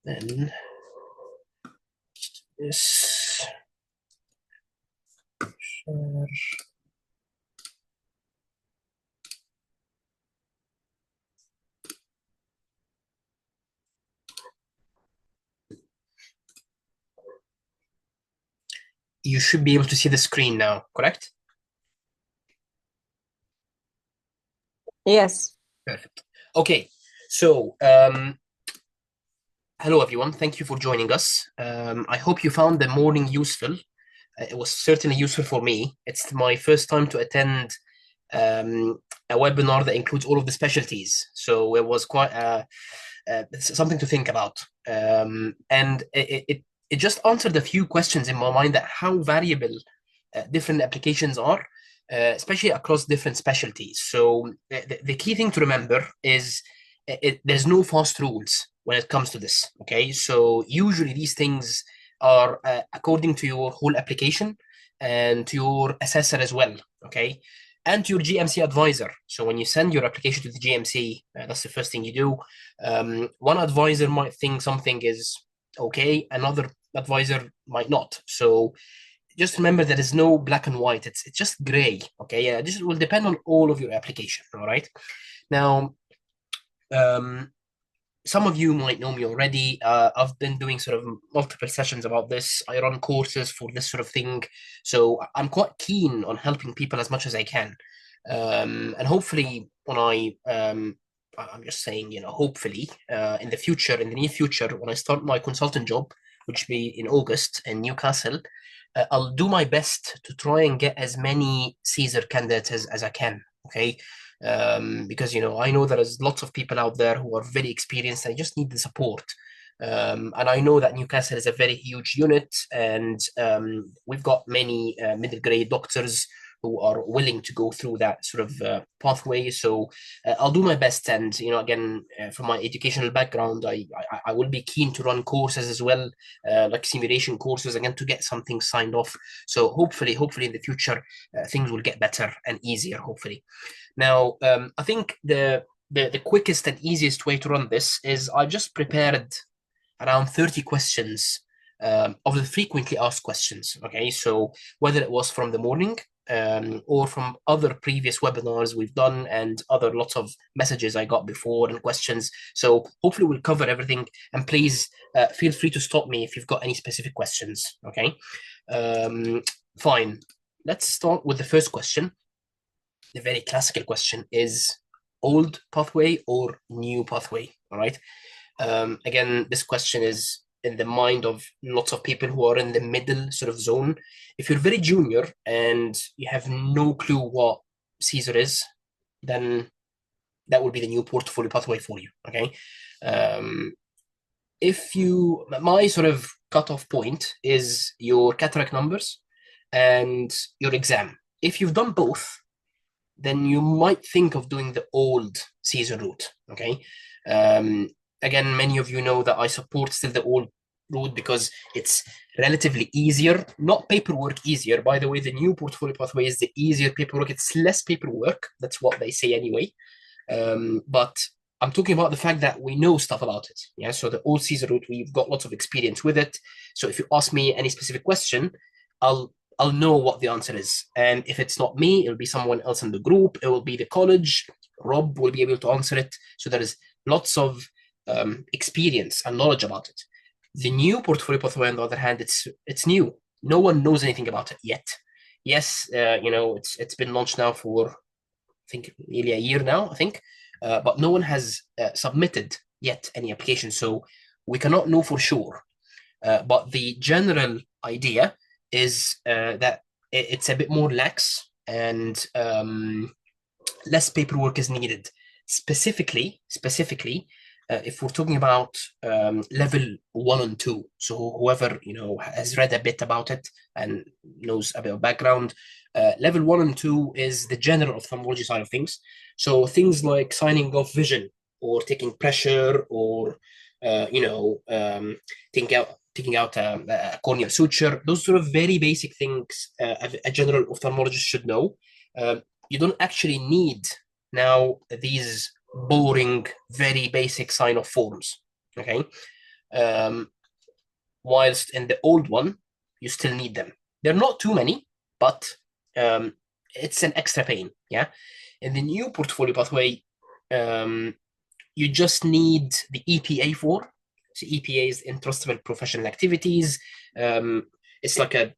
Then this share. You should be able to see the screen now, correct? Yes. Perfect. Okay, so hello everyone. Thank you for joining us. I hope you found the morning useful. It was certainly useful for me. It's my first time to attend a webinar that includes all of the specialties, so it was quite something to think about. And it just answered a few questions in my mind that how variable different applications are, especially across different specialties. So the key thing to remember is there's no fast rules when it comes to this. Okay, so usually these things are according to your whole application and to your assessor as well. Okay, and to your GMC advisor. So when you send your application to the GMC, that's the first thing you do. One advisor might think something is okay, another advisor might not. So just remember there is no black and white. It's just gray. Okay, yeah, this will depend on all of your application. All right. Now, um, some of you might know me already. I've been doing sort of multiple sessions about this. I run courses for this sort of thing, so I'm quite keen on helping people as much as I can. And hopefully, when I'm just saying, hopefully, in the future, in the near future, when I start my consultant job, which will be in August in Newcastle, I'll do my best to try and get as many CESR candidates as I can. Okay, because I know there is lots of people out there who are very experienced and just need the support. And I know that Newcastle is a very huge unit, and we've got many middle grade doctors who are willing to go through that sort of pathway. So I'll do my best, and again, from my educational background, I will be keen to run courses as well, like simulation courses, again to get something signed off. So hopefully in the future, things will get better and easier. Hopefully. Now, I think the quickest and easiest way to run this is I just prepared around 30 questions of the frequently asked questions. Okay, so whether it was from the morning or from other previous webinars we've done and other lots of messages I got before and questions. So hopefully we'll cover everything. And please feel free to stop me if you've got any specific questions. Okay, fine. Let's start with the first question. The very classical question is old pathway or new pathway. All right. Again, this question is in the mind of lots of people who are in the middle sort of zone. If you're very junior and you have no clue what CESR is, then that would be the new portfolio pathway for you. Okay. Um, my sort of cutoff point is your cataract numbers and your exam. If you've done both, then you might think of doing the old CESR route. Okay. Um, Again, many of you know that I support still the old route because it's relatively easier, not paperwork easier. By the way, the new portfolio pathway is the easier paperwork. It's less paperwork. That's what they say anyway. But I'm talking about the fact that we know stuff about it. Yeah. So the old CESR route, we've got lots of experience with it. So if you ask me any specific question, I'll know what the answer is. And if it's not me, it'll be someone else in the group. It will be the college. Rob will be able to answer it. So there is lots of experience and knowledge about it. The new portfolio pathway, on the other hand, it's new. No one knows anything about it yet. Yes, it's been launched now for I think nearly a year now. I think, but no one has submitted yet any application, so we cannot know for sure. But the general idea is that it's a bit more lax and less paperwork is needed. Specifically, if we're talking about level 1 and 2, so whoever has read a bit about it and knows a bit of background, level 1 and 2 is the general ophthalmology side of things. So things like signing off vision or taking pressure or taking out a corneal suture. Those sort of very basic things a general ophthalmologist should know. You don't actually need now these boring, very basic sign-off forms. Okay. whilst in the old one, you still need them. They're not too many, but it's an extra pain, yeah? In the new portfolio pathway, you just need the EPA4. So EPA is Entrustable Professional Activities. It's like a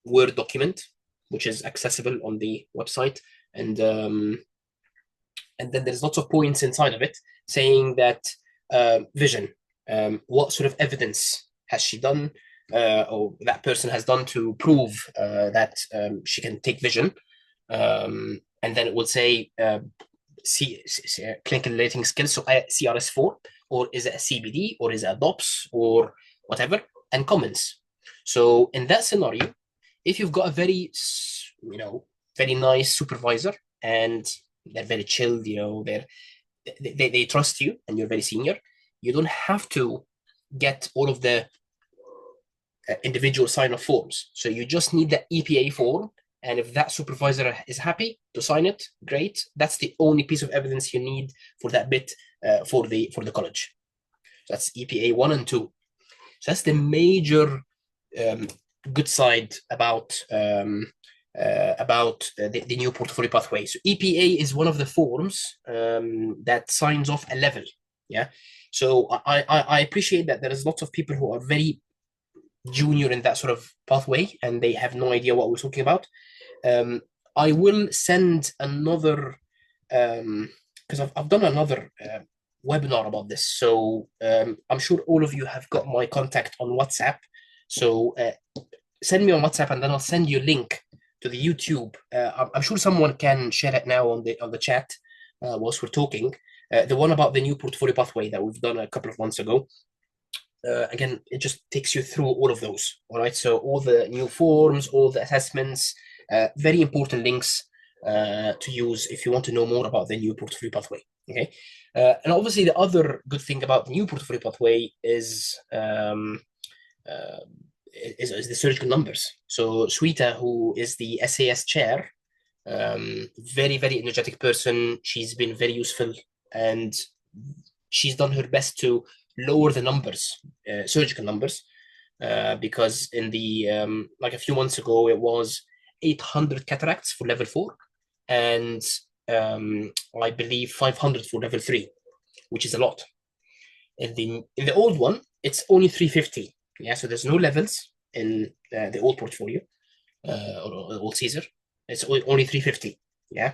Word document, which is accessible on the website. And then there's lots of points inside of it saying that vision, what sort of evidence has she done or that person has done to prove that she can take vision. And then it will say clinical relating skills, so CRS4, or is it a CBD, or is it a DOPS, or whatever, and comments. So in that scenario, if you've got a very, very nice supervisor and they're very chilled, they trust you and you're very senior, you don't have to get all of the individual sign-off forms. So you just need the EPA form, and if that supervisor is happy to sign it, great. That's the only piece of evidence you need for that bit for the college. So that's EPA 1 and 2. So that's the major good side about the new portfolio pathway. So EPA is one of the forms that signs off a level. Yeah. So I appreciate that there is lots of people who are very junior in that sort of pathway and they have no idea what we're talking about. I will send another because I've done another webinar about this. So I'm sure all of you have got my contact on WhatsApp. So send me on WhatsApp and then I'll send you a link to the YouTube. I'm sure someone can share it now on the chat whilst we're talking. The one about the new portfolio pathway that we've done a couple of months ago. Again, it just takes you through all of those. All right, so all the new forms, all the assessments, very important links to use if you want to know more about the new portfolio pathway. Okay, and obviously the other good thing about the new portfolio pathway is the surgical numbers. So Sweeta, who is the SAS chair, very, very energetic person. She's been very useful and she's done her best to lower the numbers, surgical numbers, because in the like a few months ago it was 800 cataracts for level 4 and I believe 500 for level 3, which is a lot. In the old one it's only 350. Yeah, so there's no levels in the old portfolio or old CESR. It's only 350. Yeah.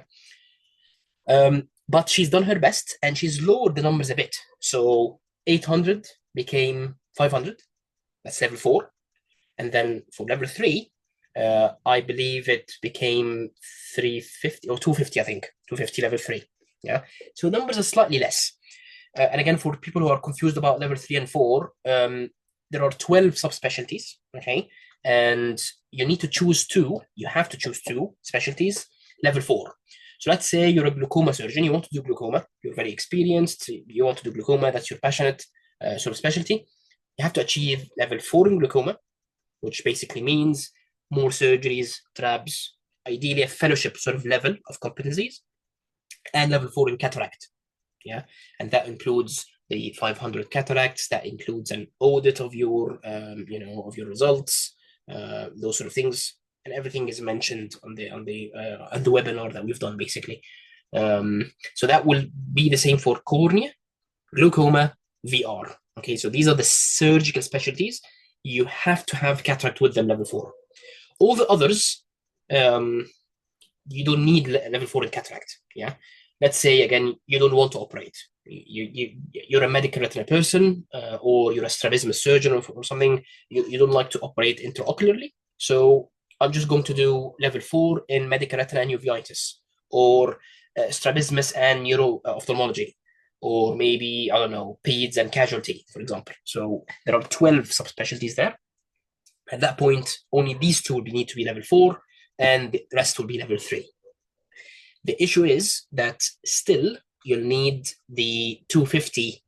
But she's done her best and she's lowered the numbers a bit. So 800 became 500. That's level 4. And then for level 3, I believe it became 350 or 250, I think. 250 level 3. Yeah. So numbers are slightly less. And again, for people who are confused about level 3 and 4, there are 12 subspecialties. Okay. And you need to choose 2. You have to choose 2 specialties, level 4. So let's say you're a glaucoma surgeon, you want to do glaucoma, you're very experienced, you want to do glaucoma, that's your passionate sort of specialty. You have to achieve level 4 in glaucoma, which basically means more surgeries, TRABs, ideally a fellowship sort of level of competencies, and level 4 in cataract. Yeah, and that includes the 500 cataracts, that includes an audit of your, of your results, those sort of things. And everything is mentioned on the webinar that we've done, basically. So that will be the same for cornea, glaucoma, VR. Okay, so these are the surgical specialties. You have to have cataract with them, level 4. All the others, you don't need level 4 in cataract. Yeah, let's say again you don't want to operate. You're a medical retina person, or you're a strabismus surgeon or something. You don't like to operate intraocularly, so I'm just going to do level 4 in medical retina and uveitis, or strabismus and neuro ophthalmology, or maybe, I don't know, peds and casualty, for example. So there are 12 subspecialties there. At that point, only these 2 will need to be level 4, and the rest will be level 3. The issue is that still you'll need the 250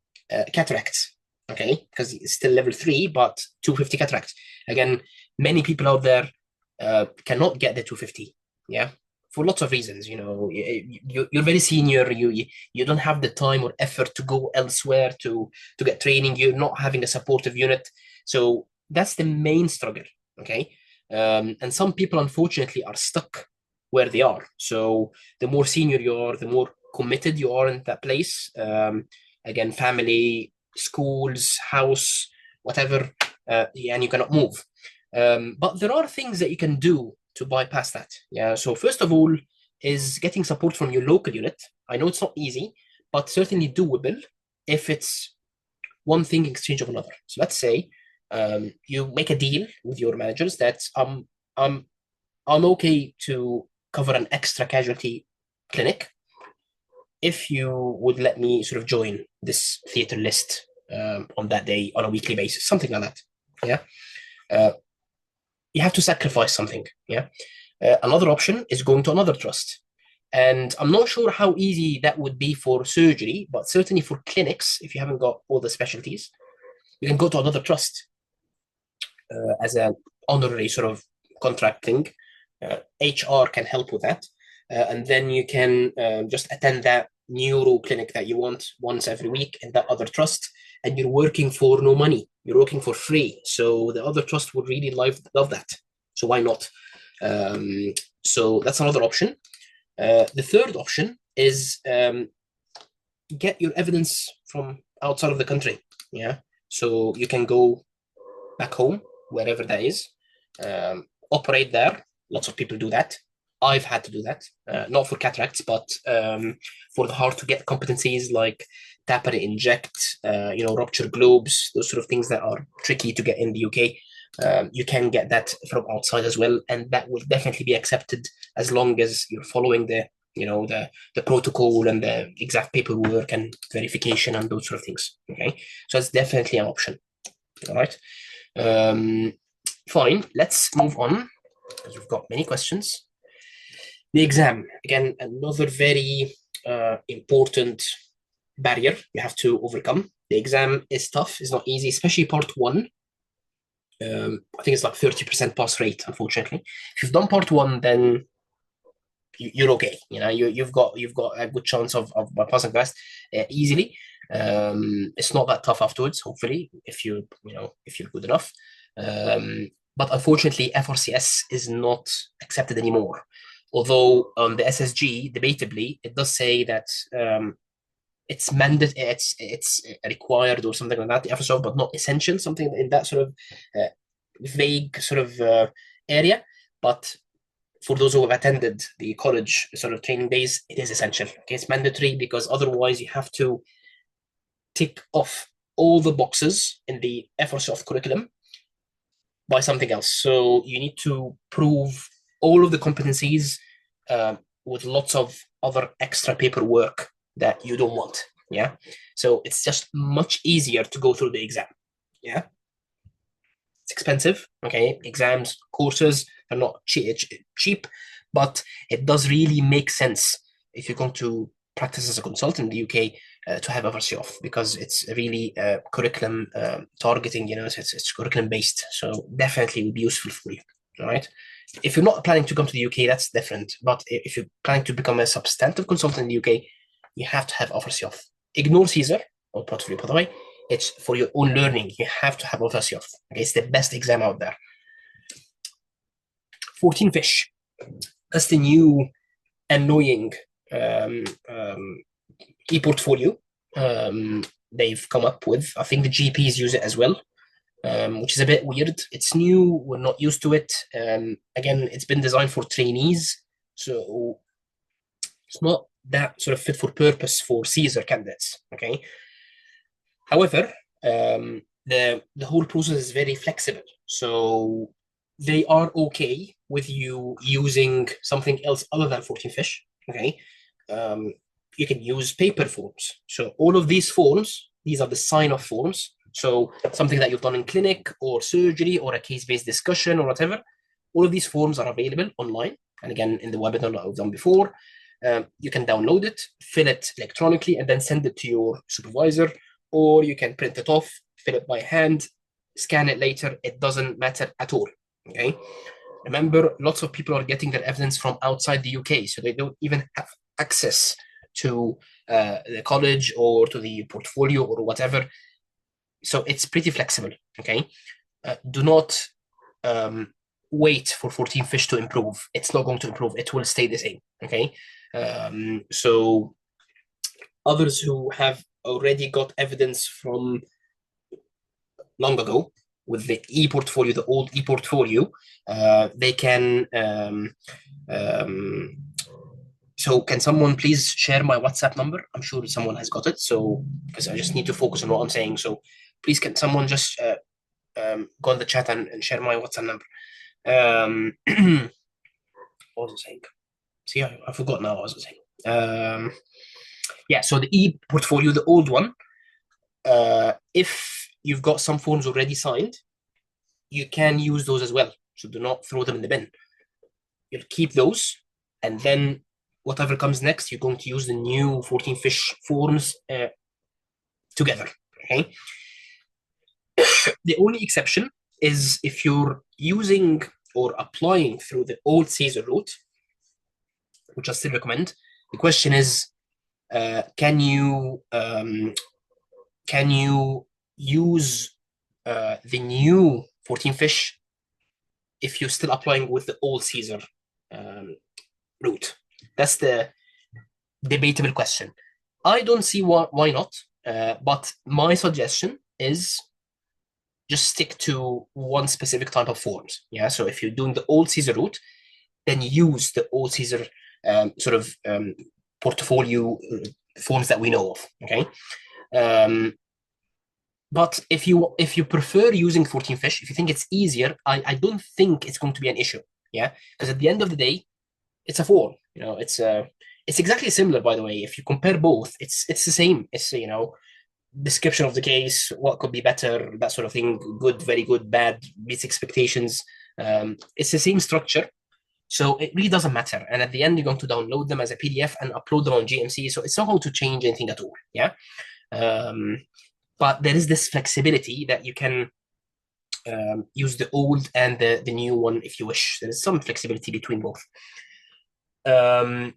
cataracts, okay? Because it's still level 3, but 250 cataracts. Again, many people out there cannot get the 250, yeah? for lots of reasons. You're very senior. You don't have the time or effort to go elsewhere to get training. You're not having a supportive unit, so that's the main struggle. Okay, and some people unfortunately are stuck where they are. So the more senior you are, the more committed you are in that place. Again, family, schools, house, whatever, and you cannot move. But there are things that you can do to bypass that. Yeah. So first of all, is getting support from your local unit. I know it's not easy, but certainly doable if it's one thing in exchange of another. So let's say you make a deal with your managers that I'm okay to cover an extra casualty clinic if you would let me sort of join this theater list on that day on a weekly basis, something like that. Yeah. Uh, you have to sacrifice something. Yeah. Another option is going to another trust. And I'm not sure how easy that would be for surgery, but certainly for clinics, if you haven't got all the specialties, you can go to another trust as an honorary sort of contract thing. HR can help with that. And then you can just attend that neuro clinic that you want once every week in that other trust. And you're working for no money. You're working for free. So the other trust would really love that. So why not? So that's another option. The third option is get your evidence from outside of the country. Yeah. So you can go back home, wherever that is, operate there. Lots of people do that. I've had to do that, not for cataracts, but for the hard to get competencies like TAPA inject, rupture globes, those sort of things that are tricky to get in the UK. You can get that from outside as well, and that will definitely be accepted as long as you're following the protocol and the exact paperwork and verification and those sort of things. Okay, so it's definitely an option. All right. Fine. Let's move on because we've got many questions. The exam, again, another very important barrier you have to overcome. The exam is tough. It's not easy, especially part one. I think it's like 30% pass rate, unfortunately. If you've done part one, then you're okay. You've got a good chance of passing the rest easily. It's not that tough afterwards, hopefully, if you're good enough. But unfortunately, FRCS is not accepted anymore. Although on the SSG, debatably, it does say that it's mandatory, it's required or something like that, the FSO, but not essential, something in that sort of vague sort of area. But for those who have attended the college sort of training days, it is essential. Okay, it's mandatory because otherwise you have to tick off all the boxes in the FRCS curriculum by something else. So you need to prove all of the competencies with lots of other extra paperwork that you don't want. Yeah. So it's just much easier to go through the exam. Yeah. It's expensive. Okay. Exams, courses are not cheap, but it does really make sense if you're going to practice as a consultant in the UK to have FRCS because it's really curriculum targeting, it's curriculum based. So definitely will be useful for you. All right. If you're not planning to come to the UK, that's different. But if you're planning to become a substantive consultant in the UK, you have to have FRCS. Ignore CESR or portfolio, by the way. It's for your own learning. You have to have FRCS. Okay, it's the best exam out there. 14 fish. That's the new annoying e-portfolio they've come up with. I think the GPs use it as well, which is a bit weird. It's new. We're not used to it. Again, it's been designed for trainees, so it's not that sort of fit for purpose for CESR candidates. Okay. However, the whole process is very flexible, so they are okay with you using something else other than 14 fish. Okay. You can use paper forms. So all of these forms, these are the sign-off forms. So something that you've done in clinic or surgery or a case-based discussion or whatever, all of these forms are available online. And again, in the webinar that I've done before, you can download it, fill it electronically, and then send it to your supervisor, or you can print it off, fill it by hand, scan it later. It doesn't matter at all. Okay. Remember, lots of people are getting their evidence from outside the UK, so they don't even have access to the college or to the portfolio or whatever. So it's pretty flexible, okay? Do not wait for 14 fish to improve. It's not going to improve. It will stay the same, okay? So others who have already got evidence from long ago with the e-portfolio, the old e-portfolio, they can. So can someone please share my WhatsApp number? I'm sure someone has got it. So because I just need to focus on what I'm saying. So please can someone just go on the chat and share my WhatsApp number. What was I saying? See, I forgot now what I was saying. Yeah, so the e-portfolio, the old one, if you've got some forms already signed, you can use those as well. So do not throw them in the bin. You'll keep those, and then whatever comes next, you're going to use the new 14 fish forms together, okay? The only exception is if you're using or applying through the old CESR route, which I still recommend. The question is, can you use the new 14 fish if you're still applying with the old CESR route? That's the debatable question. I don't see why not, but my suggestion is just stick to one specific type of forms. Yeah, so if you're doing the old CESR route, then use the old CESR portfolio forms that we know of. Okay, but if you prefer using 14 fish, if you think it's easier, I don't think it's going to be an issue. Yeah, because at the end of the day, it's a form. You know, it's exactly similar. By the way, if you compare both, it's the same. It's description of the case, what could be better, that sort of thing, good, very good, bad, meets expectations. It's the same structure. So it really doesn't matter. And at the end, you're going to download them as a PDF and upload them on GMC. So it's not going to change anything at all. Yeah. But there is this flexibility that you can use the old and the new one if you wish. There is some flexibility between both. To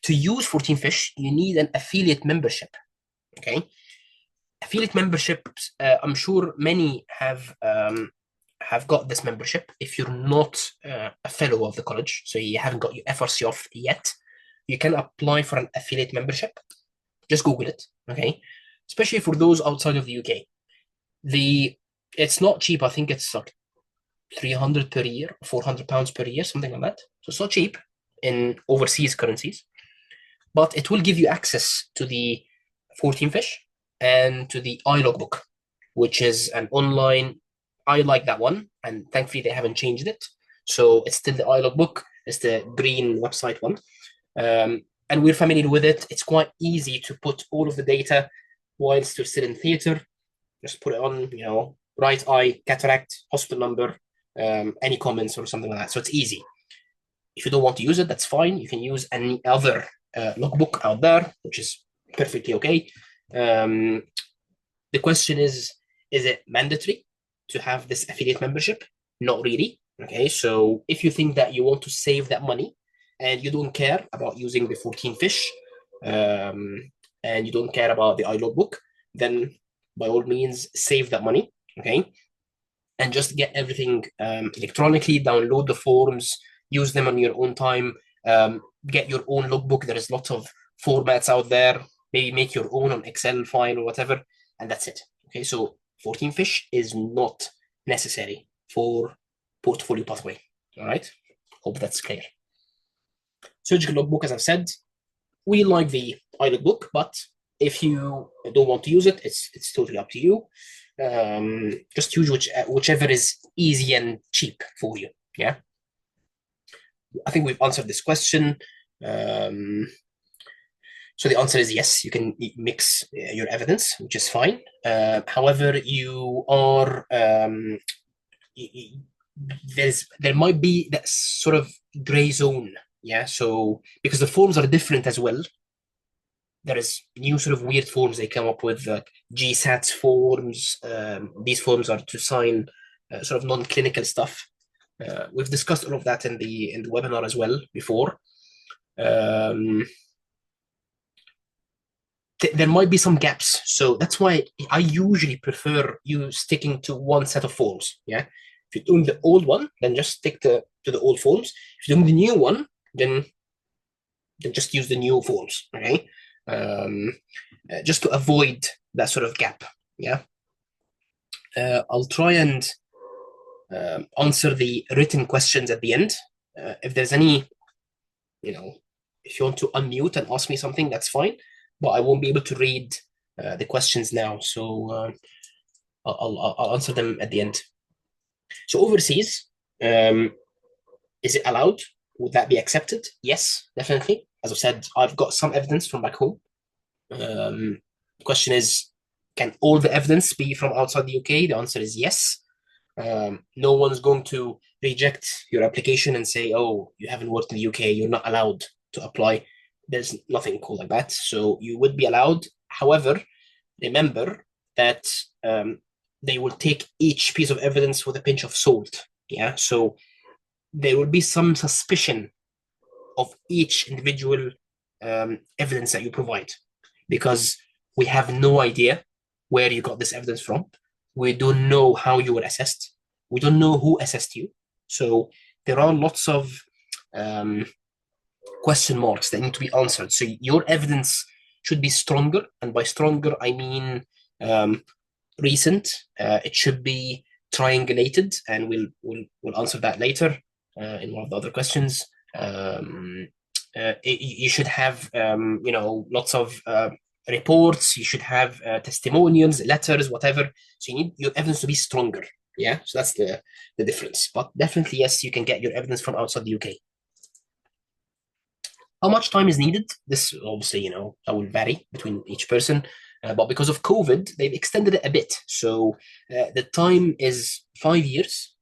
use 14 fish, you need an affiliate membership. Okay. Affiliate memberships, I'm sure many have got this membership. If you're not a fellow of the college, so you haven't got your FRC off yet, you can apply for an affiliate membership. Just Google it, okay? Especially for those outside of the UK. It's not cheap. I think it's like 300 per year, 400 pounds per year, something like that. So it's not cheap in overseas currencies, but it will give you access to the 14 fish and to the iLogbook, which is an online. I like that one, and thankfully they haven't changed it. So it's still the iLogbook. It's the green website one. And we're familiar with it. It's quite easy to put all of the data whilst you're still in theatre. Just put it on, right eye, cataract, hospital number, any comments or something like that. So it's easy. If you don't want to use it, that's fine. You can use any other logbook out there, which is perfectly okay. The question is it mandatory to have this affiliate membership? Not really. Okay, so if you think that you want to save that money and you don't care about using the 14 fish and you don't care about the iLogbook, then by all means save that money. Okay, and just get everything electronically, download the forms, use them on your own time, get your own logbook. There is lots of formats out there. Maybe make your own on Excel file or whatever, and that's it. Okay, so 14 fish is not necessary for portfolio pathway. All right, hope that's clear. Surgical logbook, as I've said, we like the iLogbook, but if you don't want to use it, it's totally up to you. Just use whichever is easy and cheap for you. Yeah, I think we've answered this question. So the answer is yes, you can mix your evidence, which is fine. However, you are there might be that sort of gray zone. Yeah, so because the forms are different as well. There is new sort of weird forms they come up with, GSATs forms. These forms are to sign sort of non-clinical stuff. We've discussed all of that in the webinar as well before. There might be some gaps, so that's why I usually prefer you sticking to one set of forms. Yeah, if you're doing the old one, then just stick to the old forms. If you're doing the new one, then just use the new forms. Okay, just to avoid that sort of gap. Yeah, I'll try and answer the written questions at the end. If there's any, if you want to unmute and ask me something, that's fine. But I won't be able to read the questions now, so I'll answer them at the end. So overseas, is it allowed? Would that be accepted? Yes, definitely. As I said, I've got some evidence from back home. The question is, can all the evidence be from outside the UK? The answer is yes. No one's going to reject your application and say, oh, you haven't worked in the UK, you're not allowed to apply. There's nothing cool like that. So you would be allowed. However, remember that they will take each piece of evidence with a pinch of salt. Yeah. So there will be some suspicion of each individual evidence that you provide, because we have no idea where you got this evidence from. We don't know how you were assessed. We don't know who assessed you. So there are lots of question marks that need to be answered. So your evidence should be stronger, and by stronger I mean recent. It should be triangulated, and we'll answer that later in one of the other questions. You should have lots of reports. You should have testimonials, letters, whatever. So you need your evidence to be stronger. Yeah, so that's the difference. But definitely, yes, you can get your evidence from outside the UK. How much time is needed? This obviously, that will vary between each person. But because of COVID, they've extended it a bit. So the time is 5 years,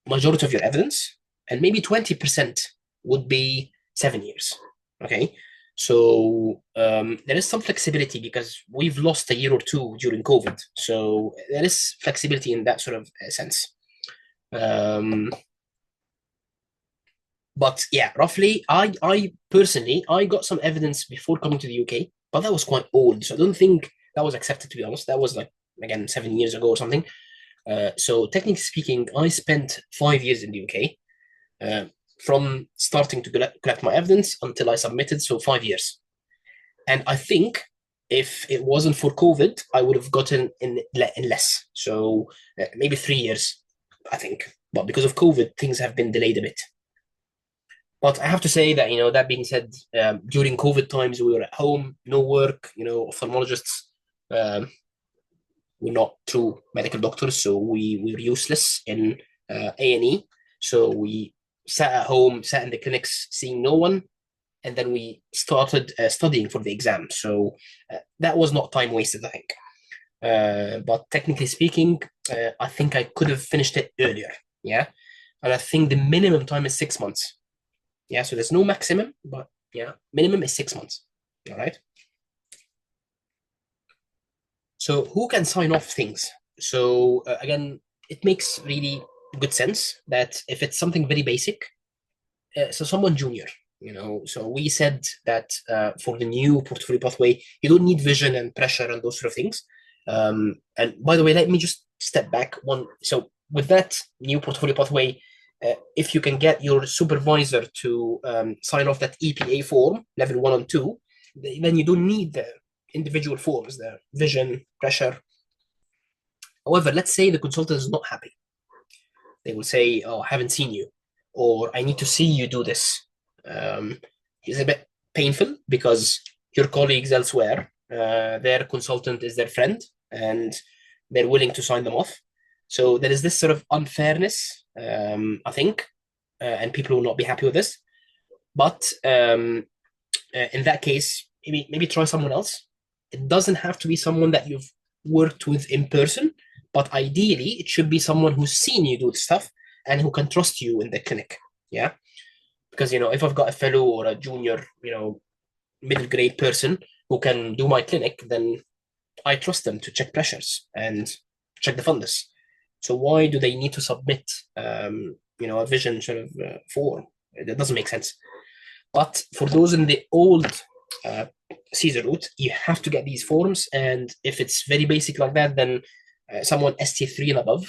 majority of your evidence, and maybe 20% would be 7 years. Okay. So there is some flexibility because we've lost a year or two during COVID. So there is flexibility in that sort of sense. But yeah, roughly, I personally, I got some evidence before coming to the UK, but that was quite old. So I don't think that was accepted, to be honest. That was like, again, 7 years ago or something. So technically speaking, I spent 5 years in the UK, from starting to collect my evidence until I submitted, so 5 years. And I think if it wasn't for COVID, I would have gotten in less. So maybe 3 years, I think. But because of COVID, things have been delayed a bit. But I have to say that, that being said, during COVID times, we were at home, no work, ophthalmologists, we're not true medical doctors, so we were useless in A&E. So we sat at home, sat in the clinics, seeing no one, and then we started studying for the exam. So that was not time wasted, I think. But technically speaking, I think I could have finished it earlier. Yeah. And I think the minimum time is 6 months. Yeah. So there's no maximum, but yeah, minimum is 6 months. All right. So who can sign off things? So again, it makes really good sense that if it's something very basic, so someone junior, so we said that for the new portfolio pathway, you don't need vision and pressure and those sort of things. And by the way, let me just step back one. So with that new portfolio pathway, if you can get your supervisor to sign off that EPA form, level 1 and 2, then you don't need the individual forms, the vision, pressure. However, let's say the consultant is not happy. They will say, oh, I haven't seen you, or I need to see you do this. It's a bit painful because your colleagues elsewhere, their consultant is their friend and they're willing to sign them off. So there is this sort of unfairness, I think, and people will not be happy with this. But in that case, maybe try someone else. It doesn't have to be someone that you've worked with in person, but ideally it should be someone who's seen you do stuff and who can trust you in the clinic. Yeah. Because, if I've got a fellow or a junior, middle grade person who can do my clinic, then I trust them to check pressures and check the fundus. So why do they need to submit, a vision sort of form? That doesn't make sense. But for those in the old CESR route, you have to get these forms, and if it's very basic like that, then someone ST3 and above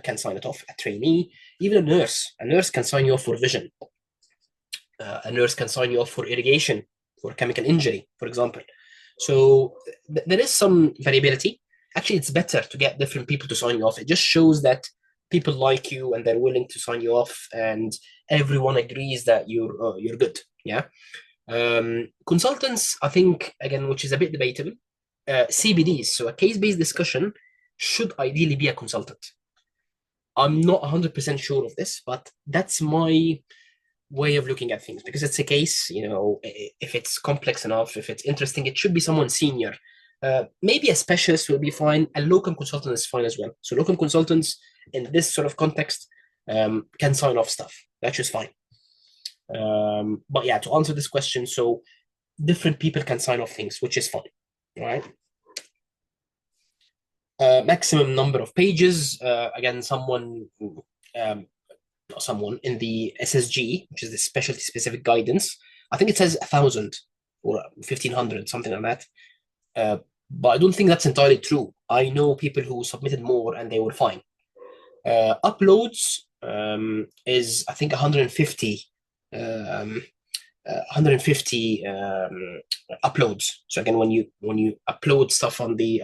can sign it off. A trainee, even a nurse can sign you off for vision. A nurse can sign you off for irrigation, for chemical injury, for example. So there is some variability. Actually, it's better to get different people to sign you off. It just shows that people like you and they're willing to sign you off, and everyone agrees that you're good. Yeah. Consultants, I think, again, which is a bit debatable. CBDs, so a case-based discussion, should ideally be a consultant. I'm not 100% sure of this, but that's my way of looking at things, because it's a case, if it's complex enough, if it's interesting, it should be someone senior. Maybe a specialist will be fine. A locum consultant is fine as well. So locum consultants in this sort of context can sign off stuff. That's just fine. But yeah, to answer this question, so different people can sign off things, which is fine, right? Maximum number of pages. Again, someone in the SSG, which is the specialty specific guidance, I think it says 1,000 or 1,500, something like that. But I don't think that's entirely true. I know people who submitted more and they were fine. Uploads is, I think, 150 uploads. So again, when you upload stuff on the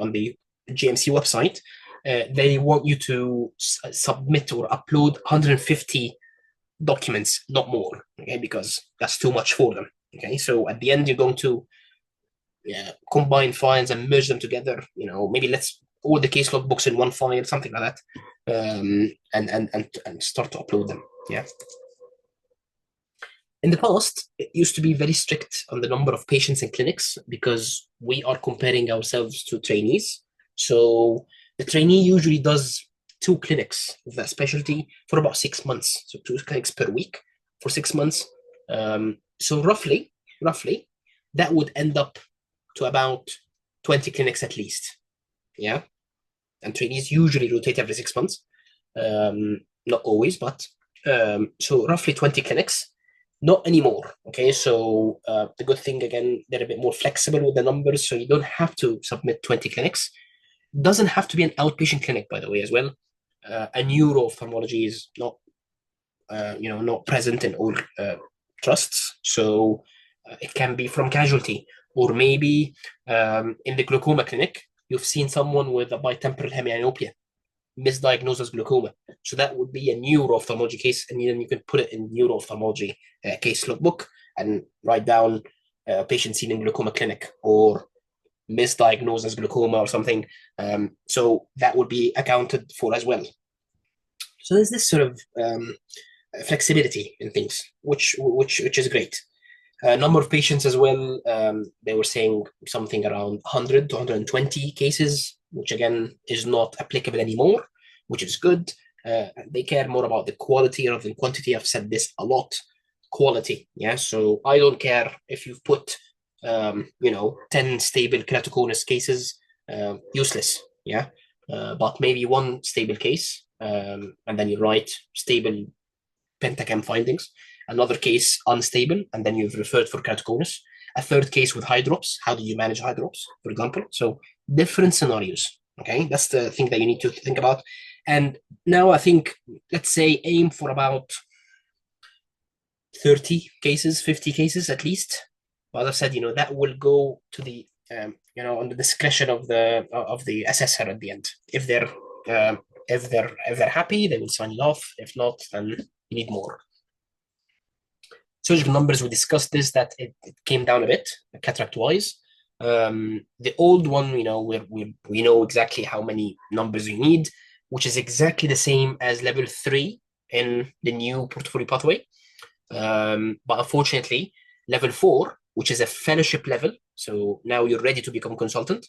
GMC website, they want you to submit or upload 150 documents, not more, okay, because that's too much for them. Okay, so at the end, you're going to combine files and merge them together. Maybe let's all the case logbooks in one file, something like that, and start to upload them. Yeah. In the past, it used to be very strict on the number of patients in clinics because we are comparing ourselves to trainees. So the trainee usually does 2 clinics of that specialty for about 6 months. So 2 clinics per week for 6 months. So roughly, that would end up to about 20 clinics at least. Yeah. And trainees usually rotate every 6 months. Not always, but so roughly 20 clinics. Not anymore. Okay, so the good thing, again, they're a bit more flexible with the numbers, so you don't have to submit 20 clinics. Doesn't have to be an outpatient clinic, by the way, as well. A neuro-ophthalmology is not, not present in all trusts, so it can be from casualty, or maybe in the glaucoma clinic, you've seen someone with a bitemporal hemianopia, misdiagnosed as glaucoma. So that would be a neuro-ophthalmology case, and then you can put it in neuro-ophthalmology case logbook and write down patient seen in glaucoma clinic or misdiagnosed as glaucoma or something. So that would be accounted for as well. So there's this sort of flexibility in things, which is great. Number of patients as well, they were saying something around 100 to 120 cases, which again is not applicable anymore, which is good. They care more about the quality rather than quantity. I've said this a lot. Quality, yeah. So I don't care if you've put 10 stable keratoconus cases, useless, yeah. But maybe 1 stable case, and then you write stable pentacam findings. Another case unstable, and then you've referred for keratoconus. A 3rd case with hydrops. How do you manage hydrops, for example? So different scenarios. Okay, that's the thing that you need to think about. And now I think, let's say, aim for about 30 cases, 50 cases at least. But as I said, that will go to the on the discretion of the assessor at the end. If they're happy, they will sign it off. If not, then you need more. Surgical numbers, we discussed this, that it came down a bit, cataract-wise. The old one, we know exactly how many numbers you need, which is exactly the same as level 3 in the new portfolio pathway. But unfortunately, level 4, which is a fellowship level, so now you're ready to become a consultant,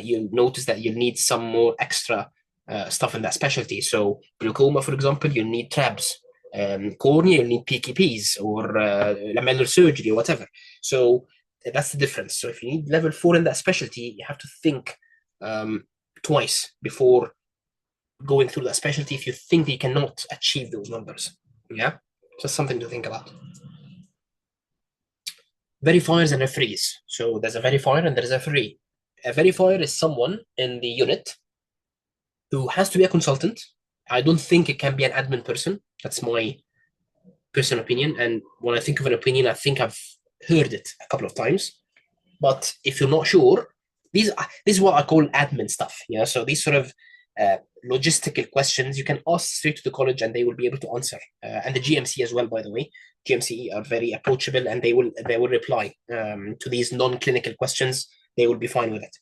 you'll notice that you'll need some more extra stuff in that specialty. So glaucoma, for example, you'll need TRABs. Cornea, you'll need PKPs or lamellar surgery or whatever. So that's the difference. So if you need level 4 in that specialty, you have to think twice before going through that specialty if you think you cannot achieve those numbers. Yeah, just something to think about. Verifiers and referees. So there's a verifier and there's a referee. A verifier is someone in the unit who has to be a consultant. I don't think it can be an admin person. That's my personal opinion. And when I think of an opinion, I think I've heard it a couple of times. But if you're not sure, this is what I call admin stuff. Yeah, so these sort of logistical questions you can ask straight to the college and they will be able to answer. And the GMC as well, by the way. GMC are very approachable and they will reply to these non-clinical questions. They will be fine with it.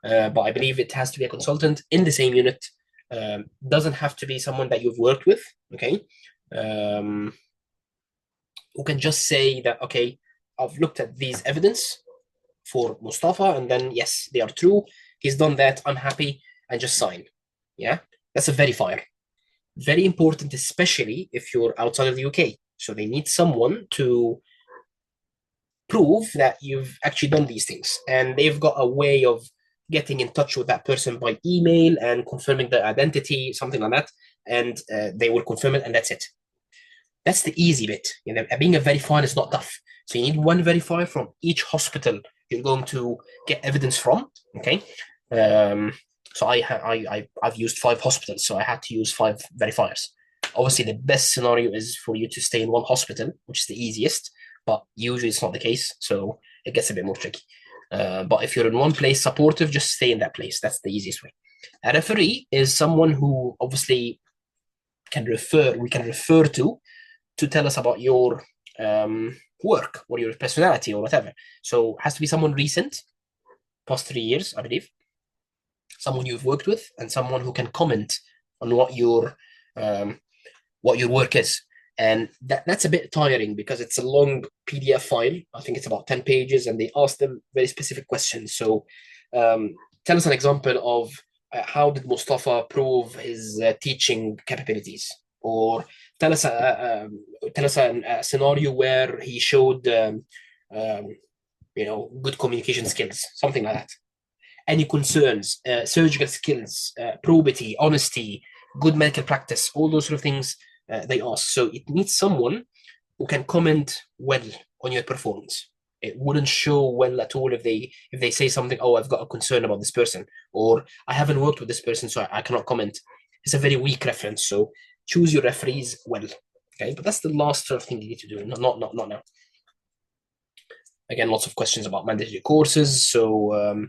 But I believe it has to be a consultant in the same unit. Doesn't have to be someone that you've worked with. Okay, who can just say that, okay, I've looked at these evidence for Mustafa, and then yes, they are true. He's done that. I'm happy, and just sign. Yeah, that's a verifier. Very important, especially if you're outside of the UK. So they need someone to prove that you've actually done these things, and they've got a way of getting in touch with that person by email and confirming their identity, something like that, and they will confirm it, and that's it. That's the easy bit. You know, being a verifier is not tough. So you need one verifier from each hospital you're going to get evidence from. Okay. So I've used 5 hospitals, so I had to use 5 verifiers. Obviously, the best scenario is for you to stay in one hospital, which is the easiest, but usually it's not the case, so it gets a bit more tricky. But if you're in one place supportive, just stay in that place. That's the easiest way. A referee is someone who obviously we can refer to tell us about your work or your personality or whatever. So it has to be someone recent, past 3 years, I believe, someone you've worked with, and someone who can comment on what your work is. And that's a bit tiring because it's a long PDF file. I think it's about 10 pages, and they ask them very specific questions. So tell us an example of how did Mustafa prove his teaching capabilities? Or tell us a scenario where he showed good communication skills, something like that. Any concerns, surgical skills, probity, honesty, good medical practice, all those sort of things they ask. So it needs someone who can comment well on your performance. It wouldn't show well at all if they say something, oh, I've got a concern about this person, or I haven't worked with this person, so I cannot comment. It's a very weak reference. So choose your referees well. Okay, but that's the last sort of thing you need to do, not now. Again, lots of questions about mandatory courses. So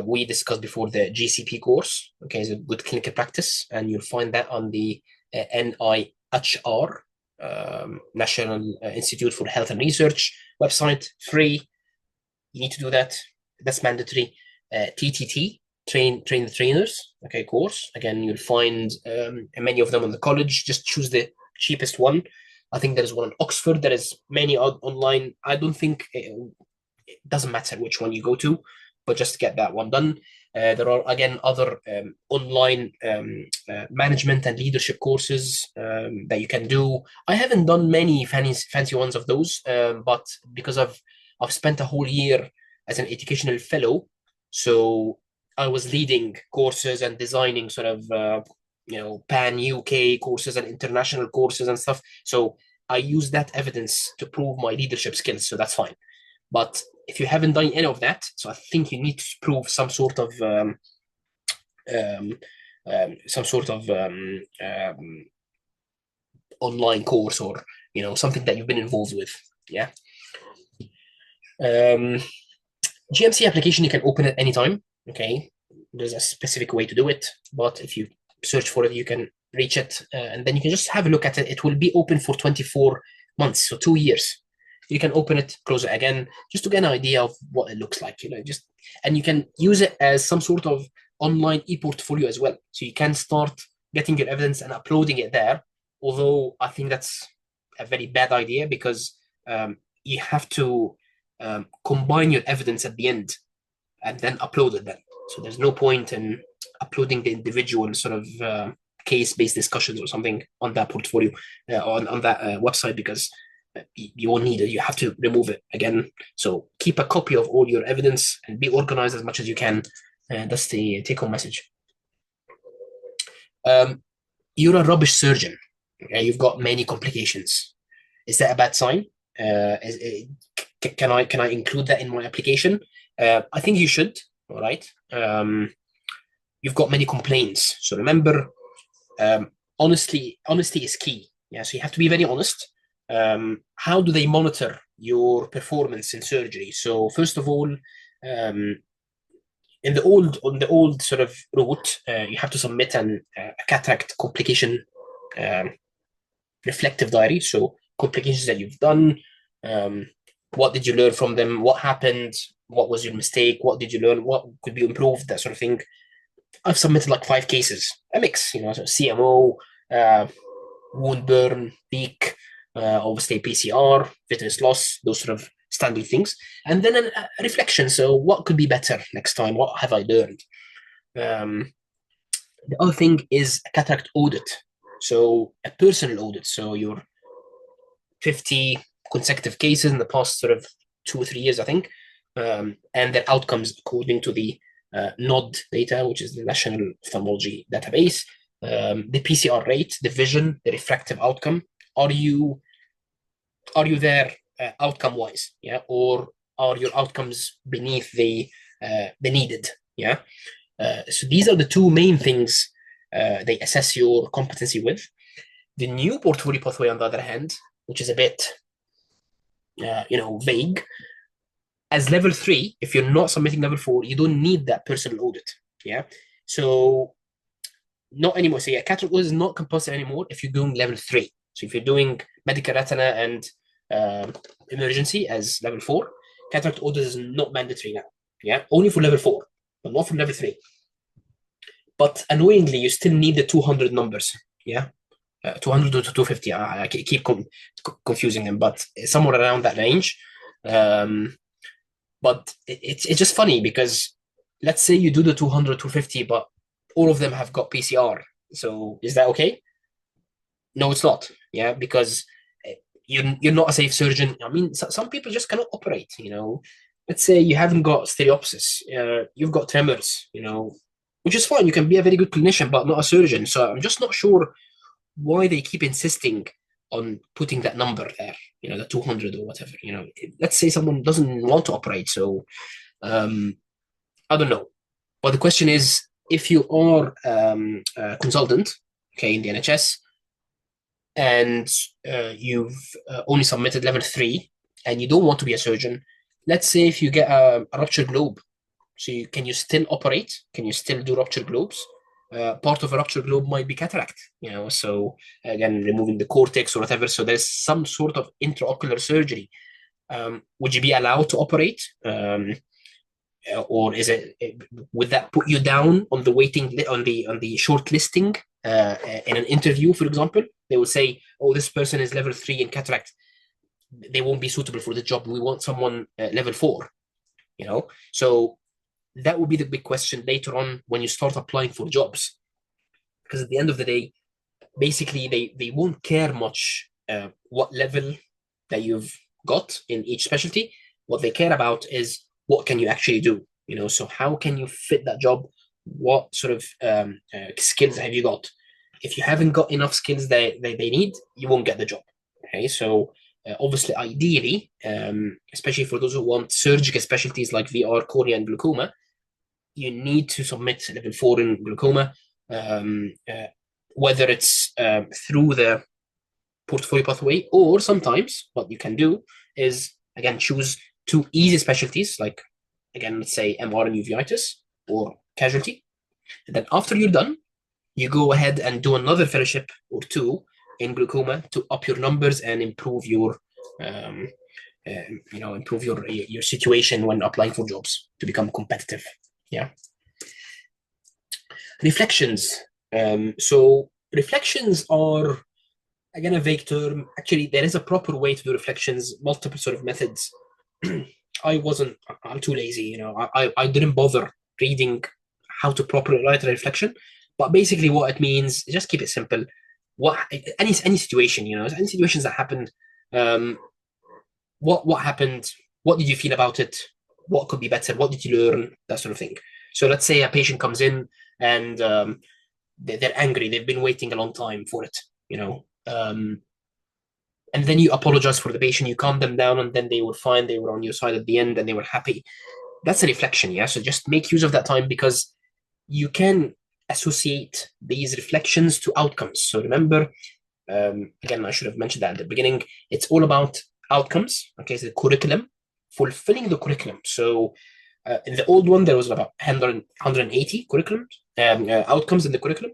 we discussed before the GCP course. Okay, is a good clinical practice, and you'll find that on the NIHR, National Institute for Health and Research website, free. You need to do that. That's mandatory. TTT, train the trainers. Okay, course. Again, you'll find many of them on the college. Just choose the cheapest one. I think there is one in Oxford. There is many online. I don't think it doesn't matter which one you go to, but just get that one done. There are, again, other online management and leadership courses that you can do. I haven't done many fancy ones of those, but because I've spent a whole year as an educational fellow, so I was leading courses and designing sort of pan-UK courses and international courses and stuff. So I use that evidence to prove my leadership skills, so that's fine. But if you haven't done any of that, so I think you need to prove some sort of online course, or something that you've been involved with. Yeah. GMC application, you can open it anytime. Okay, there's a specific way to do it, but if you search for it, you can reach it, and then you can just have a look at it. It will be open for 24 months, so 2 years. You can open it, close it again, just to get an idea of what it looks like, and you can use it as some sort of online e-portfolio as well. So you can start getting your evidence and uploading it there. Although I think that's a very bad idea, because you have to combine your evidence at the end and then upload it then. So there's no point in uploading the individual sort of case-based discussions or something on that portfolio, on that website, because you won't need it. You have to remove it again. So keep a copy of all your evidence and be organized as much as you can. That's the take-home message. You're a rubbish surgeon. Okay? You've got many complications. Is that a bad sign? Can I include that in my application? I think you should. All right. You've got many complaints, so remember, honesty is key. Yeah, so you have to be very honest. How do they monitor your performance in surgery? So first of all, in the old sort of route, you have to submit a cataract complication reflective diary. So complications that you've done, what did you learn from them? What happened? What was your mistake? What did you learn? What could be improved? That sort of thing. I've submitted like 5 cases, a mix, so CMO, wound burn, peak, obviously PCR, vitreous loss, those sort of standard things, and then a reflection. So what could be better next time? What have I learned? The other thing is a cataract audit. So a personal audit. So your 50 consecutive cases in the past sort of 2 or 3 years, I think, and their outcomes according to the NOD data, which is the National Ophthalmology Database, the PCR rate, the vision, the refractive outcome. Are you there outcome wise? Yeah, or are your outcomes beneath the needed? Yeah. So these are the 2 main things they assess your competency with. The new portfolio pathway, on the other hand, which is a bit vague, as level 3, if you're not submitting level 4, you don't need that personal audit. Yeah. So not anymore. So yeah, cataract audit is not compulsory anymore if you're doing level 3. So if you're doing medical retina and emergency as level 4, cataract audit is not mandatory now. Yeah, only for level 4, but not for level 3. But annoyingly, you still need the 200 numbers. Yeah, 200 to 250. I keep confusing them, but somewhere around that range. But it's just funny because let's say you do the 200, 250, but all of them have got PCR. So is that okay? No, it's not. Yeah, because you're not a safe surgeon. I mean, some people just cannot operate. Let's say you haven't got stereopsis, you've got tremors. Which is fine. You can be a very good clinician, but not a surgeon. So I'm just not sure why they keep insisting on putting that number there. The 200 or whatever. Let's say someone doesn't want to operate. So I don't know. But the question is, if you are a consultant, okay, in the NHS, and you've only submitted level 3, and you don't want to be a surgeon, let's say if you get a ruptured globe, so can you still operate? Can you still do ruptured globes? Part of a ruptured globe might be cataract, so again, removing the cortex or whatever. So there's some sort of intraocular surgery. Would you be allowed to operate? Or would that put you down on the waiting on the short listing in an interview, for example? They will say, "Oh, this person is level 3 in cataract. They won't be suitable for the job. We want someone level 4." So that will be the big question later on when you start applying for jobs, because at the end of the day, basically they won't care much what level that you've got in each specialty. What they care about is what can you actually do. So how can you fit that job? What sort of skills have you got? If you haven't got enough skills that they need, you won't get the job. Okay, so obviously, ideally, especially for those who want surgical specialties like VR, cornea, and glaucoma, you need to submit level 4 in glaucoma, whether it's through the portfolio pathway, or sometimes what you can do is, again, choose 2 easy specialties, like, again, let's say MR and uveitis or casualty. And then after you're done, you go ahead and do another fellowship or 2 in glaucoma to up your numbers and improve your your situation when applying for jobs to become competitive. Yeah. Reflections. So reflections are, again, a vague term. Actually, there is a proper way to do reflections, multiple sort of methods. I'm too lazy, I didn't bother reading how to properly write a reflection. But basically what it means, just keep it simple. Any situation, any situations that happened, what happened, what did you feel about it, what could be better, what did you learn, that sort of thing. So let's say a patient comes in and they're angry. They've been waiting a long time for it, you know. And then you apologize for the patient, you calm them down, and then they were fine. They were on your side at the end, and they were happy. That's a reflection, yeah. So just make use of that time, because you can associate these reflections to outcomes. So remember, again, I should have mentioned that at the beginning. It's all about outcomes. Okay, so the curriculum, fulfilling the curriculum. So in the old one, there was about 180 curriculum outcomes in the curriculum.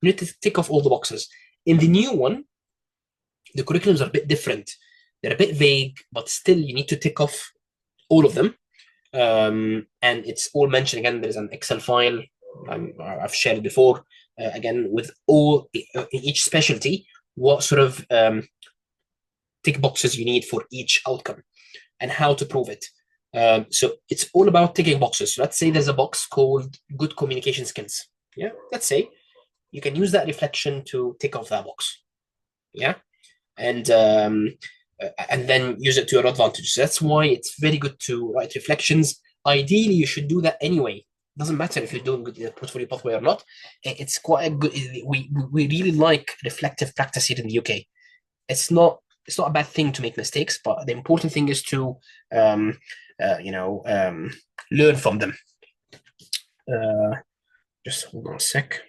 You need to tick off all the boxes. In the new one, the curriculums are a bit different. They're a bit vague, but still you need to tick off all of them. And it's all mentioned. Again, there's an Excel file I've shared it before. Again, with all each specialty, what sort of tick boxes you need for each outcome and how to prove it. So it's all about ticking boxes. So let's say there's a box called good communication skills. Yeah, let's say you can use that reflection to tick off that box. Yeah, and then use it to your advantage. So that's why it's very good to write reflections. Ideally, you should do that anyway. Doesn't matter if you're doing the portfolio pathway or not. It's quite a good. We really like reflective practice here in the UK. It's not a bad thing to make mistakes, but the important thing is to learn from them. Just hold on a sec.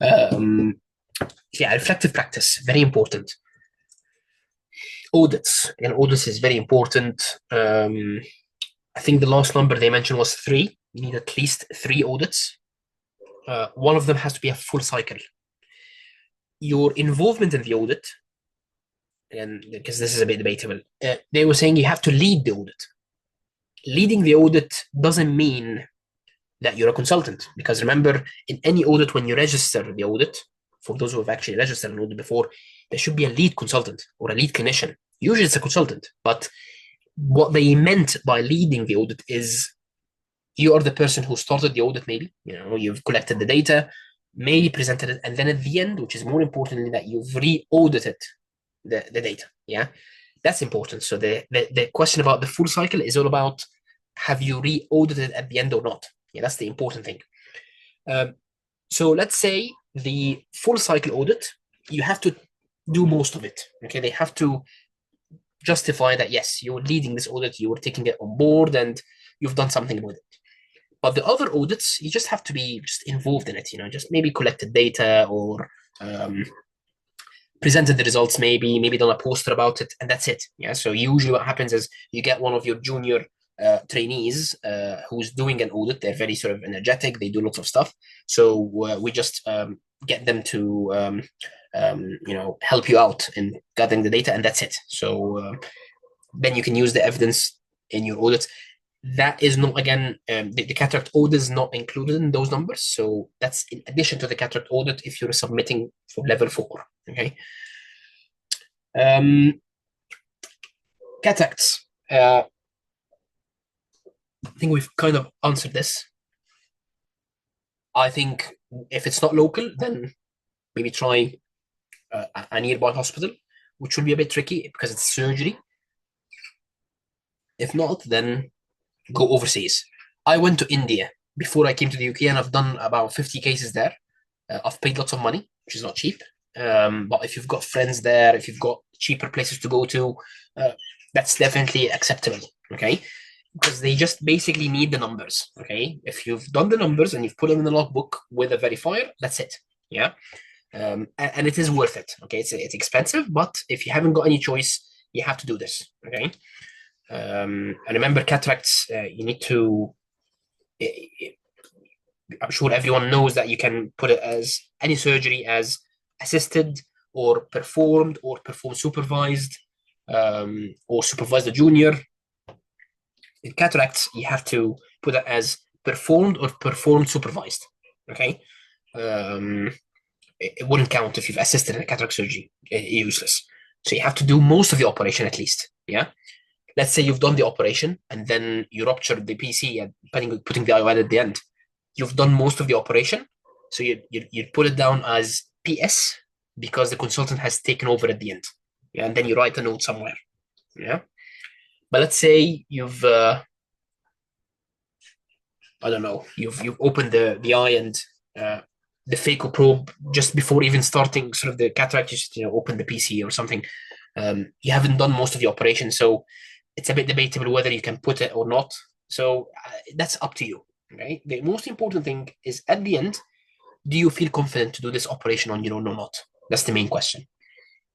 Yeah, reflective practice, very important. Audits, and audits is very important. I think the last number they mentioned was 3. You need at least 3 audits. One of them has to be a full cycle. Your involvement in the audit, and because this is a bit debatable, they were saying you have to lead the audit. Leading the audit doesn't mean that you're a consultant, because remember, in any audit, when you register the audit, for those who have actually registered an audit before, there should be a lead consultant or a lead clinician. Usually it's a consultant, but what they meant by leading the audit is you are the person who started the audit, maybe, you've collected the data, maybe presented it, and then at the end, which is more importantly, that you've re-audited the data. Yeah, that's important. So the question about the full cycle is all about, have you re-audited at the end or not? Yeah, that's the important thing. So let's say the full cycle audit, you have to do most of it. Okay, they have to justify that, yes, you're leading this audit, you were taking it on board, and you've done something with it. But the other audits, you just have to be just involved in it, just maybe collected data or presented the results, maybe done a poster about it, and that's it. Yeah. So usually what happens is you get one of your junior trainees who's doing an audit. They're very sort of energetic. They do lots of stuff. So we just get them to help you out in gathering the data, and that's it. So then you can use the evidence in your audit. That is not, again, the cataract audit is not included in those numbers. So that's in addition to the cataract audit if you're submitting for level 4. Okay. Cataracts. I think we've kind of answered this. I think if it's not local, then maybe try a nearby hospital, which will be a bit tricky because it's surgery. If not, then go overseas. I went to India before I came to the UK, and I've done about 50 cases there. I've paid lots of money, which is not cheap. But if you've got friends there, if you've got cheaper places to go to, that's definitely acceptable. Okay, because they just basically need the numbers. Okay, if you've done the numbers and you've put them in the logbook with a verifier, that's it. Yeah, and it is worth it. Okay, it's expensive, but if you haven't got any choice, you have to do this. Okay. And remember, cataracts, you need to, I'm sure everyone knows that you can put it as any surgery as assisted or performed supervised, or supervised a junior. In cataracts, you have to put it as performed or performed supervised. Okay. It wouldn't count if you've assisted in a cataract surgery. Useless. So you have to do most of the operation at least. Yeah. Let's say you've done the operation and then you ruptured the PC and putting the IOL at the end. You've done most of the operation. So you put it down as PS because the consultant has taken over at the end. Yeah, and then you write a note somewhere. Yeah. But let's say you've I don't know, you've opened the eye and the phaco probe just before even starting sort of the cataract, you just open the PC or something. You haven't done most of the operation, so it's a bit debatable whether you can put it or not. So that's up to you, right? The most important thing is at the end, do you feel confident to do this operation on your own or not? That's the main question.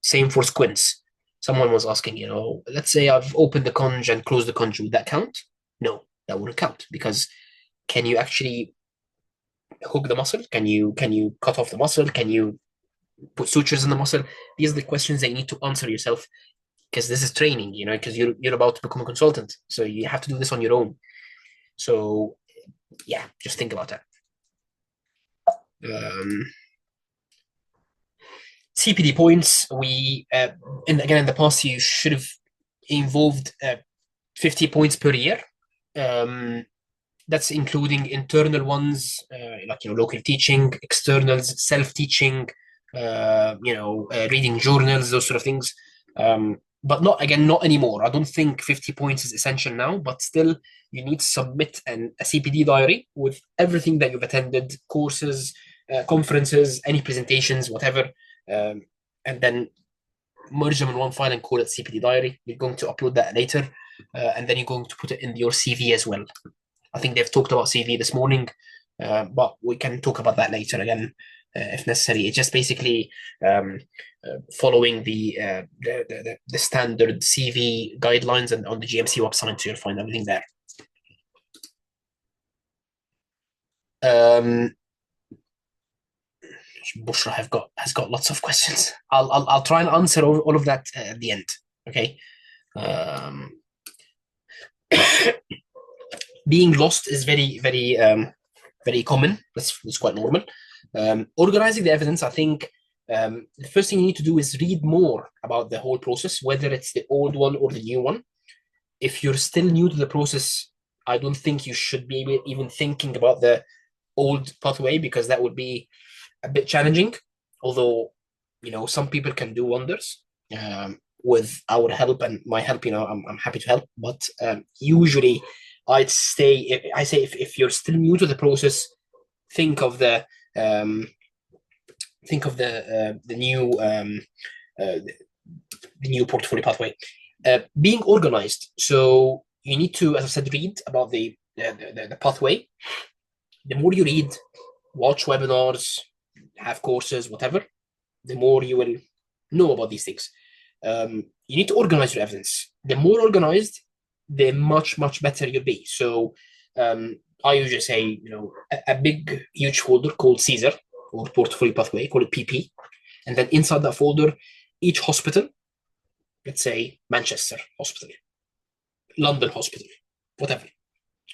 Same for squints. Someone was asking, let's say I've opened the conj and closed the conj. Would that count? No, that wouldn't count because can you actually hook the muscle? Can you cut off the muscle? Can you put sutures in the muscle? These are the questions that you need to answer yourself because this is training, because you're about to become a consultant. So you have to do this on your own. So yeah, just think about that. CPD points, and again, in the past, you should have involved 50 points per year. That's including internal ones, like local teaching, externals, self-teaching, reading journals, those sort of things. But not anymore. I don't think 50 points is essential now, but still, you need to submit a CPD diary with everything that you've attended, courses, conferences, any presentations, whatever, and then merge them in one file and call it CPD diary. You're going to upload that later, and then you're going to put it in your CV as well. I think they've talked about CV this morning, but we can talk about that later again if necessary. It's just basically following the standard CV guidelines and on the GMC website, so you'll find everything there. Bushra has got lots of questions. I'll try and answer all of that at the end. Okay. Being lost is very very common. That's quite normal. Organizing the evidence, I think the first thing you need to do is read more about the whole process, whether it's the old one or the new one. If you're still new to the process, I don't think you should be even thinking about the old pathway because that would be a bit challenging, although some people can do wonders with our help and my help. I'm happy to help, but usually I say if you're still new to the process, think of the new portfolio pathway. Being organized, so you need to, as I said, read about the pathway. The more you read, watch webinars, have courses, whatever, the more you will know about these things. You need to organize your evidence. The more organized, the much better you'll be. So I usually say, a big, huge folder called CESR or portfolio pathway, call it PP. And then inside that folder, each hospital, let's say Manchester Hospital, London Hospital, whatever,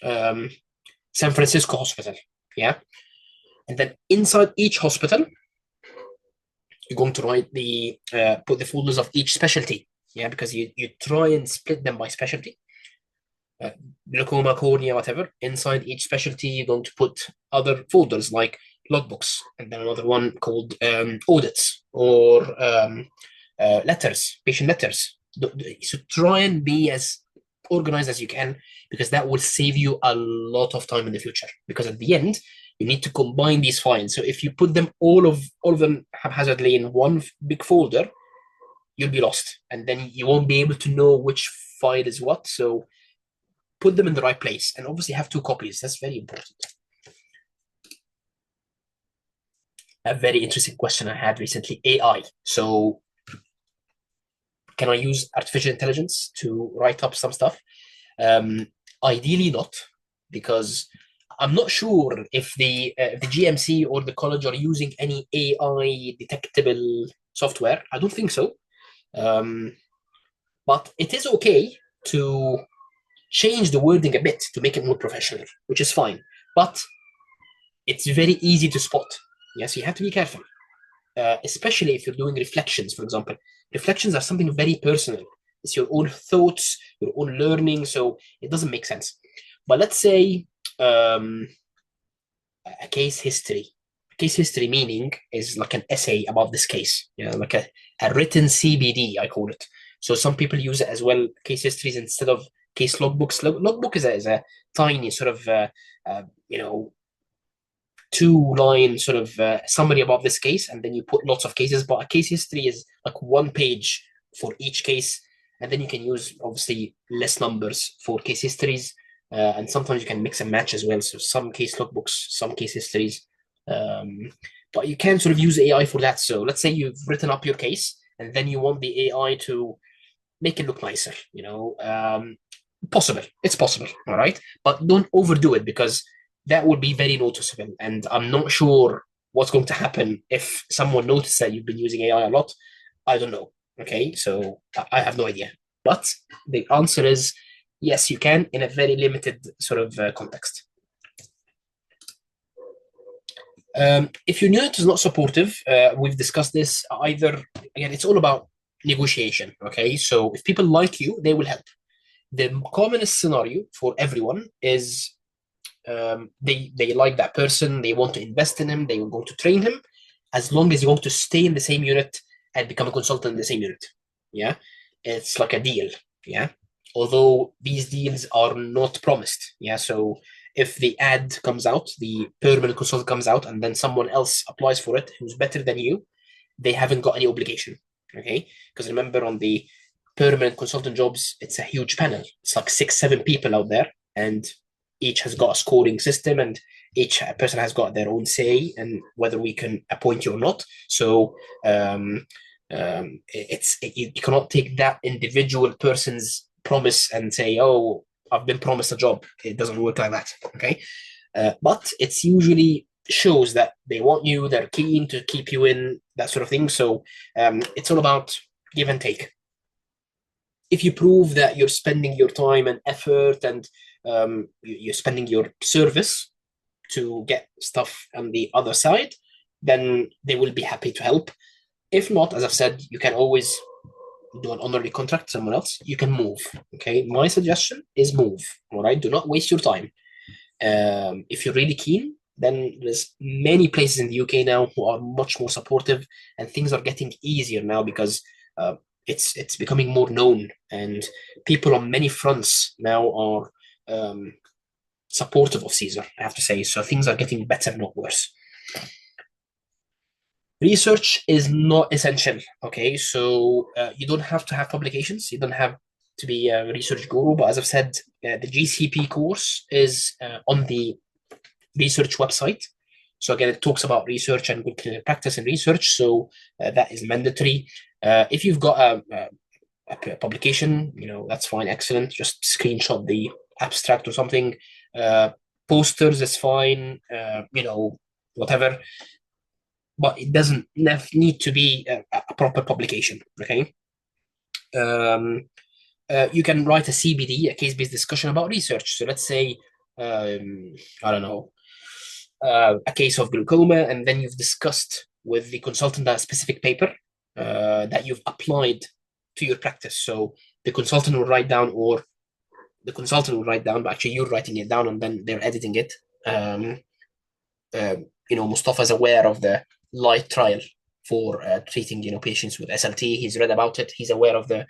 San Francisco Hospital, yeah. And then inside each hospital, you're going to write put the folders of each specialty, yeah, because you try and split them by specialty. Glaucoma, cornea, whatever. Inside each specialty, you're going to put other folders like logbooks, and then another one called audits or letters, patient letters. So try and be as organized as you can, because that will save you a lot of time in the future. Because at the end, you need to combine these files. So if you put them all of them haphazardly in one big folder, you'll be lost, and then you won't be able to know which file is what. So put them in the right place, and obviously have 2 copies. That's very important. A very interesting question I had recently: AI. So can I use artificial intelligence to write up some stuff? Ideally not, because I'm not sure if the GMC or the college are using any AI detectable software. I don't think so. But it is okay to change the wording a bit to make it more professional, which is fine. But it's very easy to spot. Yes, you have to be careful, especially if you're doing reflections, for example. Reflections are something very personal. It's your own thoughts, your own learning, so it doesn't make sense. But let's say a case history. Case history meaning is like an essay about this case, like a written CBD, I call it. So some people use it as well, case histories, instead of case logbooks. Logbook is a tiny sort of you know, 2-line sort of summary about this case, and then you put lots of cases. But a case history is like 1 page for each case, and then you can use obviously less numbers for case histories, and sometimes you can mix and match as well. So some case logbooks, some case histories, but you can sort of use AI for that. So let's say you've written up your case, and then you want the AI to make it look nicer. Possible. It's possible, all right? But don't overdo it, because that would be very noticeable. And I'm not sure what's going to happen if someone notices that you've been using AI a lot. I don't know. Okay, so I have no idea. But the answer is yes, you can, in a very limited sort of context. If your unit is not supportive, we've discussed this either, again, it's all about negotiation. Okay, so if people like you, they will help. The commonest scenario for everyone is they like that person, they want to invest in him, they will go to train him, as long as you want to stay in the same unit and become a consultant in the same unit. Yeah, it's like a deal. Yeah, although these deals are not promised. Yeah, so if the ad comes out, the permanent consultant comes out, and then someone else applies for it who's better than you, they haven't got any obligation. Okay, because remember, on the permanent consultant jobs, it's a huge panel. It's like 6, 7 people out there, and each has got a scoring system, and each person has got their own say and whether we can appoint you or not. So you cannot take that individual person's promise and say, oh, I've been promised a job. It doesn't work like that. Okay, but it's usually shows that they want you, they're keen to keep you in, that sort of thing. So it's all about give and take. If you prove that you're spending your time and effort, and you're spending your service to get stuff on the other side, then they will be happy to help. If not, as I've said, you can always do an honorary contract to someone else. You can move. Okay, my suggestion is move. All right, do not waste your time. If you're really keen, then there's many places in the UK now who are much more supportive, and things are getting easier now because it's becoming more known, and people on many fronts now are supportive of CESR, I have to say. So things are getting better, not worse. Research is not essential. Okay, so you don't have to have publications. You don't have to be a research guru. But as I've said, the GCP course is on the research website. So again, it talks about research and good clinical practice in research. So that is mandatory. If you've got a publication, that's fine, excellent. Just screenshot the abstract or something. Posters is fine, whatever. But it doesn't need to be a proper publication. Okay. You can write a CBD, a case-based discussion about research. So let's say, I don't know, a case of glaucoma, and then you've discussed with the consultant that specific paper that you've applied to your practice. So the consultant will write down, but actually you're writing it down and then they're editing it. Mustafa's aware of the light trial for treating patients with SLT. He's read about it. He's aware of the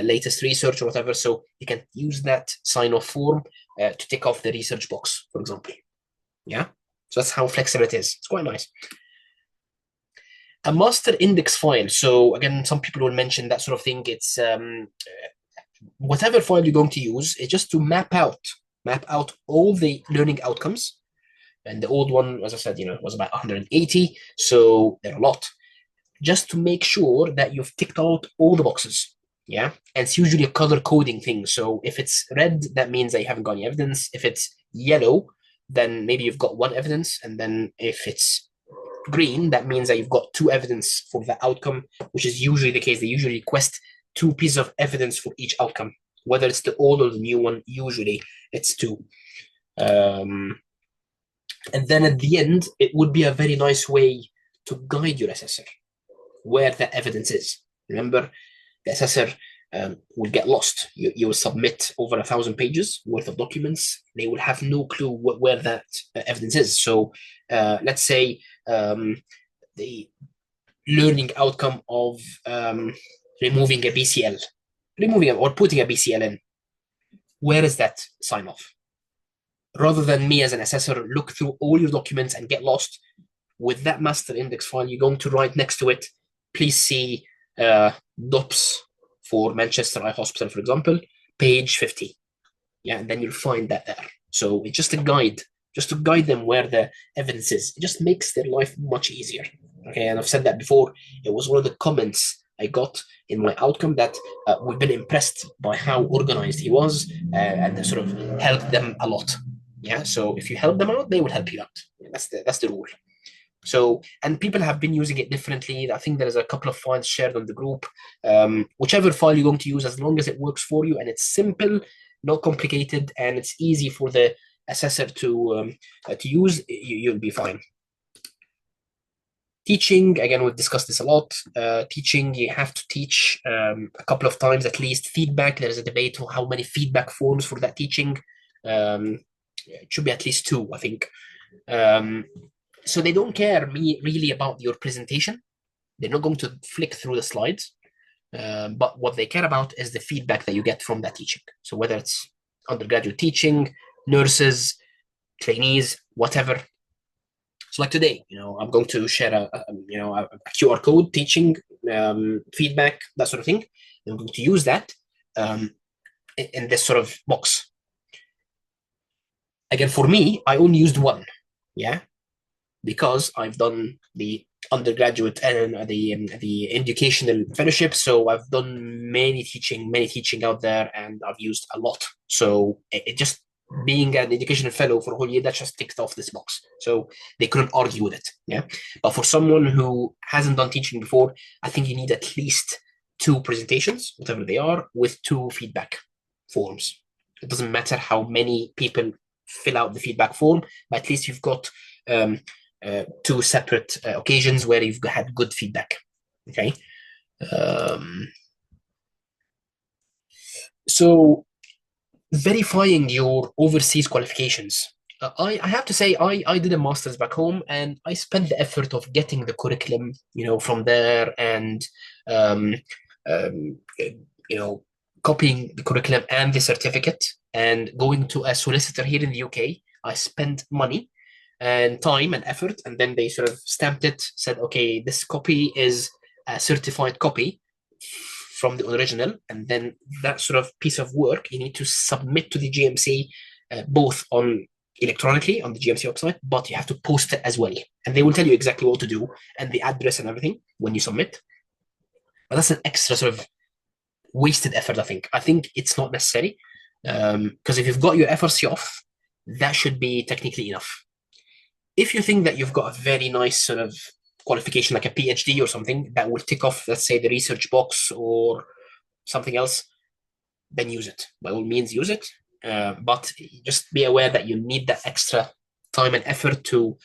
latest research or whatever. So he can use that sign-off form to tick off the research box, for example. Yeah. So that's how flexible it is. It's quite nice. A master index file. So again, some people will mention that sort of thing. It's whatever file you're going to use is just to map out all the learning outcomes. And the old one, as I said, was about 180. So they're a lot. Just to make sure that you've ticked out all the boxes. Yeah. And it's usually a color coding thing. So if it's red, that means that you haven't got any evidence. If it's yellow, then maybe you've got one evidence. And then if it's green, that means that you've got 2 evidence for the outcome, which is usually the case. They usually request 2 pieces of evidence for each outcome, whether it's the old or the new one. Usually it's 2. And then at the end, it would be a very nice way to guide your assessor where the evidence is. Remember, the assessor will get lost. You will submit over 1,000 pages worth of documents. They will have no clue where that evidence is. So let's say the learning outcome of removing or putting a BCL in. where is that sign off? Rather than me as an assessor look through all your documents and get lost, with that master index file, you're going to write next to it, please see DOPS for Manchester Eye Hospital, for example, page 50. Yeah, and then you'll find that there. So it's just a guide, just to guide them where the evidence is. It just makes their life much easier. Okay, and I've said that before. It was one of the comments I got in my outcome that we've been impressed by how organized he was, and sort of helped them a lot. Yeah, so if you help them out, they will help you out. That's the rule. So, and people have been using it differently. I think there is a couple of files shared on the group. Whichever file you're going to use, as long as it works for you and it's simple, not complicated, and it's easy for the assessor to use, you'll be fine. Teaching, again, we've discussed this a lot. Teaching, you have to teach a couple of times at least. Feedback, there's a debate on how many feedback forms for that teaching. It should be at least 2, I think. So they don't care really about your presentation. They're not going to flick through the slides. But what they care about is the feedback that you get from that teaching. So whether it's undergraduate teaching, nurses, trainees, whatever. So like today, I'm going to share a QR code teaching feedback, that sort of thing. I'm going to use that in this sort of box. Again, for me, I only used one, yeah, because I've done the undergraduate and the educational fellowship. So I've done many teaching out there, and I've used a lot. So it just being an educational fellow for a whole year, that just ticked off this box. So they couldn't argue with it. Yeah. But for someone who hasn't done teaching before, I think you need at least 2 presentations, whatever they are, with 2 feedback forms. It doesn't matter how many people fill out the feedback form, but at least you've got 2 separate occasions where you've had good feedback. Okay. So verifying your overseas qualifications. I have to say, I did a master's back home, and I spent the effort of getting the curriculum, from there, and copying the curriculum and the certificate, and going to a solicitor here in the UK. I spent money and time and effort, and then they sort of stamped it, said, okay, this copy is a certified copy from the original, and then that sort of piece of work you need to submit to the GMC, both electronically on the GMC website, but you have to post it as well, and they will tell you exactly what to do and the address and everything when you submit. But that's an extra sort of wasted effort. I think it's not necessary, because if you've got your FRC off, that should be technically enough. If you think that you've got a very nice sort of qualification, like a PhD or something, that will tick off, let's say, the research box or something else, then use it. By all means, use it. But just be aware that you need that extra time and effort to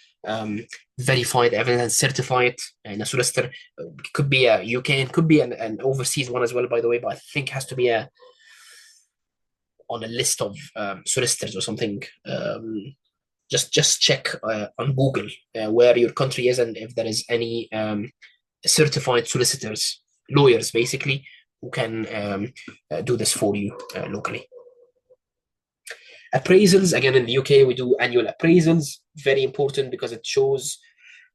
verify the evidence and certify it in a solicitor. It could be a UK, and could be an overseas one as well, by the way, but I think it has to be on a list of solicitors or something. Just check on Google where your country is, and if there is any certified solicitors, lawyers basically, who can do this for you locally. Appraisals, again, in the UK, we do annual appraisals. Very important because it shows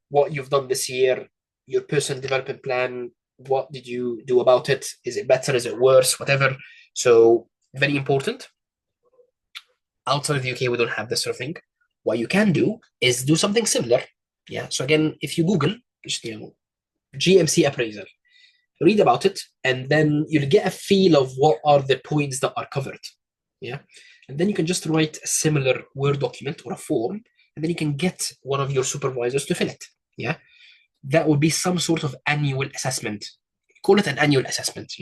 what you've done this year, your personal development plan, what did you do about it? Is it better? Is it worse? Whatever. So very important. Outside of the UK, we don't have this sort of thing. What you can do is do something similar. Yeah. So again, if you Google, just, GMC appraisal, read about it, and then you'll get a feel of what are the points that are covered. Yeah. And then you can just write a similar Word document or a form, and then you can get one of your supervisors to fill it. Yeah. That would be some sort of annual assessment. Call it an annual assessment.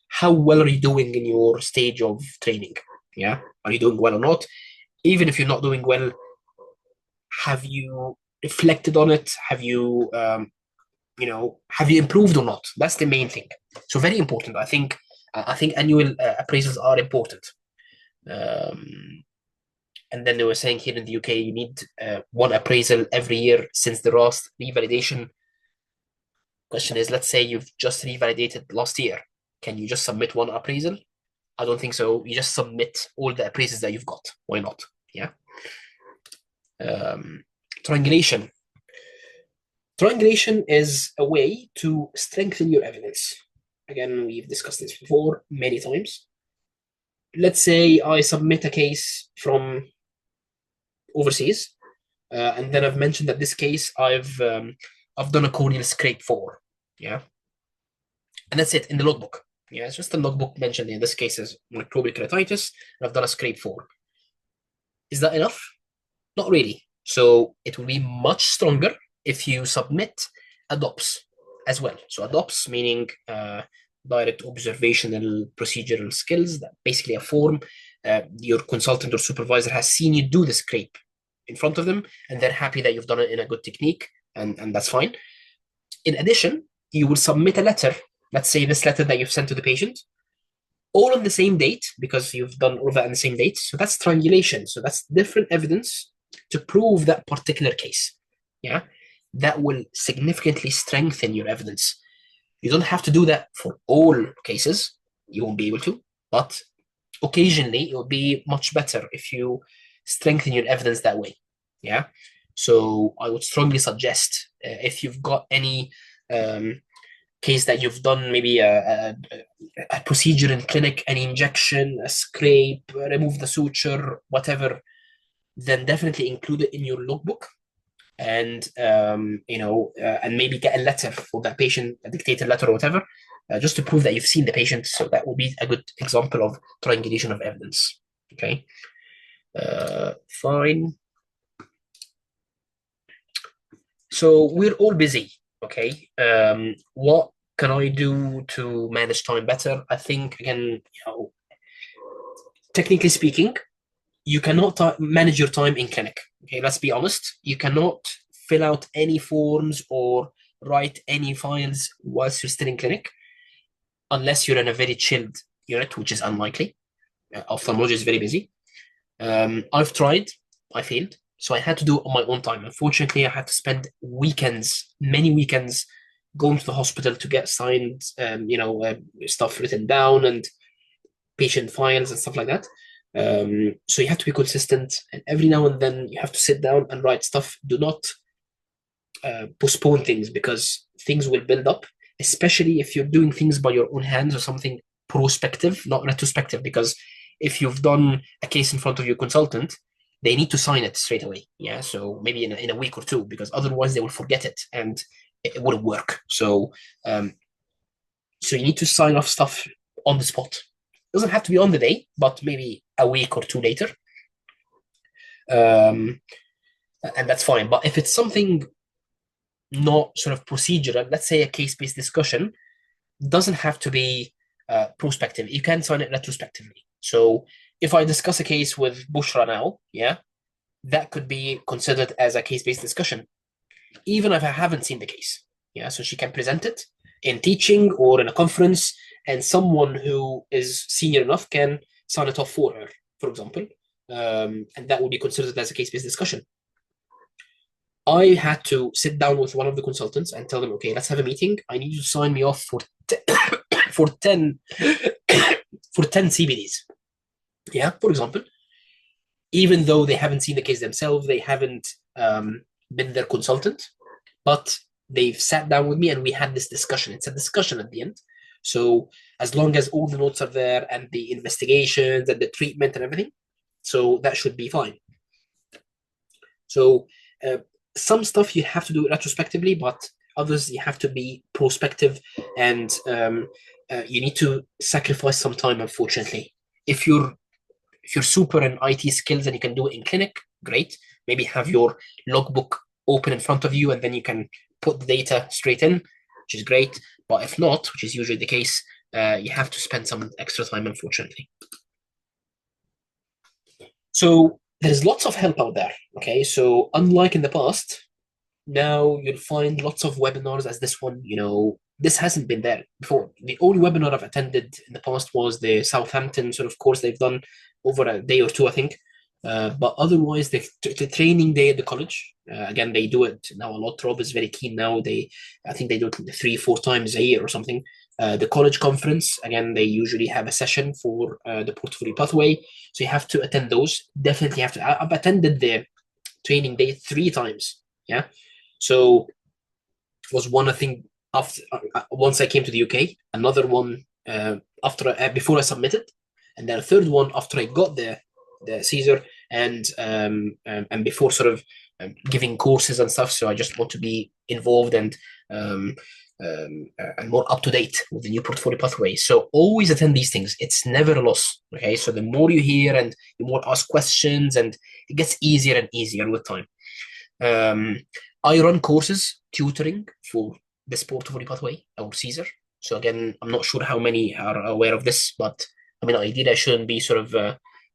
How well are you doing in your stage of training? Yeah. Are you doing well or not? Even if you're not doing well, have you reflected on it? Have you, have you improved or not? That's the main thing. So very important. I think annual appraisals are important. And then they were saying here in the UK, you need one appraisal every year since the last revalidation. Question is, let's say you've just revalidated last year. Can you just submit one appraisal? I don't think so. You just submit all the appraisals that you've got. Why not? Yeah. Triangulation. Triangulation is a way to strengthen your evidence. Again, we've discussed this before many times. Let's say I submit a case from overseas, and then I've mentioned that this case I've done a corneal scrape for, yeah, and that's it in the logbook. Yeah, it's just a logbook mentioned in this case is microbial keratitis, and I've done a scrape for. Is that enough? Not really. So it will be much stronger if you submit ADOPS as well. So ADOPS meaning direct observational procedural skills, that basically a form your consultant or supervisor has seen you do the scrape in front of them, and they're happy that you've done it in a good technique, and that's fine. In addition, you will submit a letter, let's say this letter that you've sent to the patient, all on the same date, because you've done all of that on the same date. So that's triangulation. So that's different evidence to prove that particular case. Yeah, that will significantly strengthen your evidence. You don't have to do that for all cases. You won't be able to, but occasionally it will be much better if you strengthen your evidence that way. Yeah. So I would strongly suggest if you've got any case that you've done, maybe a procedure in clinic, an injection, a scrape, remove the suture, whatever, then definitely include it in your logbook. And and maybe get a letter for that patient, a dictated letter or whatever, just to prove that you've seen the patient. So that will be a good example of triangulation of evidence. Okay, fine. So we're all busy. Okay, what can I do to manage time better? I think again, technically speaking, you cannot manage your time in clinic. Okay, let's be honest. You cannot fill out any forms or write any files whilst you're still in clinic, unless you're in a very chilled unit, which is unlikely. Ophthalmology is very busy. I've tried, I failed, so I had to do it on my own time. Unfortunately, I had to spend weekends, many weekends, going to the hospital to get signed, stuff written down and patient files and stuff like that. So you have to be consistent, and every now and then you have to sit down and write stuff. Do not postpone things, because things will build up, especially if you're doing things by your own hands or something prospective, not retrospective, because if you've done a case in front of your consultant, they need to sign it straight away. Yeah, so maybe in a week or two, because otherwise they will forget it and it wouldn't work. So so you need to sign off stuff on the spot. Doesn't have to be on the day, but maybe a week or two later. And that's fine. But if it's something not sort of procedural, let's say a case-based discussion, doesn't have to be prospective. You can sign it retrospectively. So if I discuss a case with Bushra now, yeah, that could be considered as a case-based discussion, even if I haven't seen the case. Yeah, so she can present it in teaching or in a conference, and someone who is senior enough can sign it off for her, for example, and that would be considered as a case-based discussion. I had to sit down with one of the consultants and tell them, okay, let's have a meeting. I need you to sign me off for for 10 for 10 CBDs. Yeah, for example, even though they haven't seen the case themselves, they haven't been their consultant, but they've sat down with me and we had this discussion. It's a discussion at the end. So as long as all the notes are there and the investigations and the treatment and everything, so that should be fine. So some stuff you have to do retrospectively, but others you have to be prospective, and you need to sacrifice some time, unfortunately. If you're super in IT skills and you can do it in clinic, great. Maybe have your logbook open in front of you and then you can put the data straight in, which is great. But if not, which is usually the case, you have to spend some extra time, unfortunately. So there's lots of help out there. Okay, so unlike in the past, now you'll find lots of webinars as this one. This hasn't been there before. The only webinar I've attended in the past was the Southampton sort of course they've done over a day or two, I think. But otherwise, the training day at the college, again, they do it now a lot. Rob is very keen now. I think they do it 3-4 times a year or something. The college conference, again, they usually have a session for the portfolio pathway. So you have to attend those. Definitely have to. I've attended the training day 3 times. Yeah. So it was one, I think, after once I came to the UK, another one after before I submitted, and then a third one after I got the CESR, and before sort of giving courses and stuff. So I just want to be involved um, and more up to date with the new portfolio pathway. So always attend these things. It's never a loss. Okay, so the more you hear and the more ask questions, and it gets easier and easier with time. I run courses tutoring for this portfolio pathway or CESR. So again, I'm not sure how many are aware of this, but I mean, ideally, I shouldn't be sort of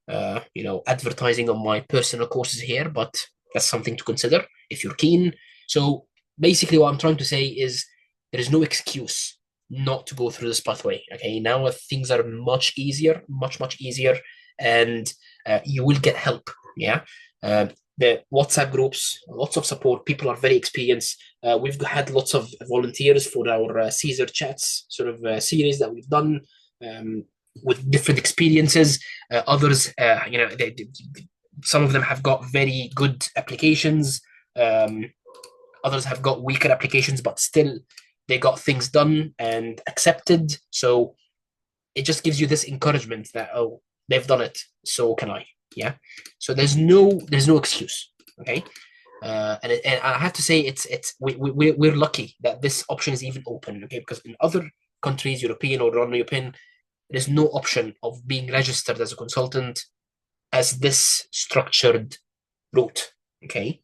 advertising on my personal courses here, but that's something to consider if you're keen. So basically, what I'm trying to say is there is no excuse not to go through this pathway. Okay, now things are much easier, much easier, and you will get help. Yeah. The WhatsApp groups, lots of support. People are very experienced. We've had lots of volunteers for our CESR chats sort of series that we've done with different experiences. Others, some of them have got very good applications. Others have got weaker applications, but still they got things done and accepted. So it just gives you this encouragement that, oh, they've done it, so can I. Yeah. So there's no excuse. Okay. And I have to say we're lucky that this option is even open. Okay, because in other countries, European or non-European, there's no option of being registered as a consultant as this structured route. Okay,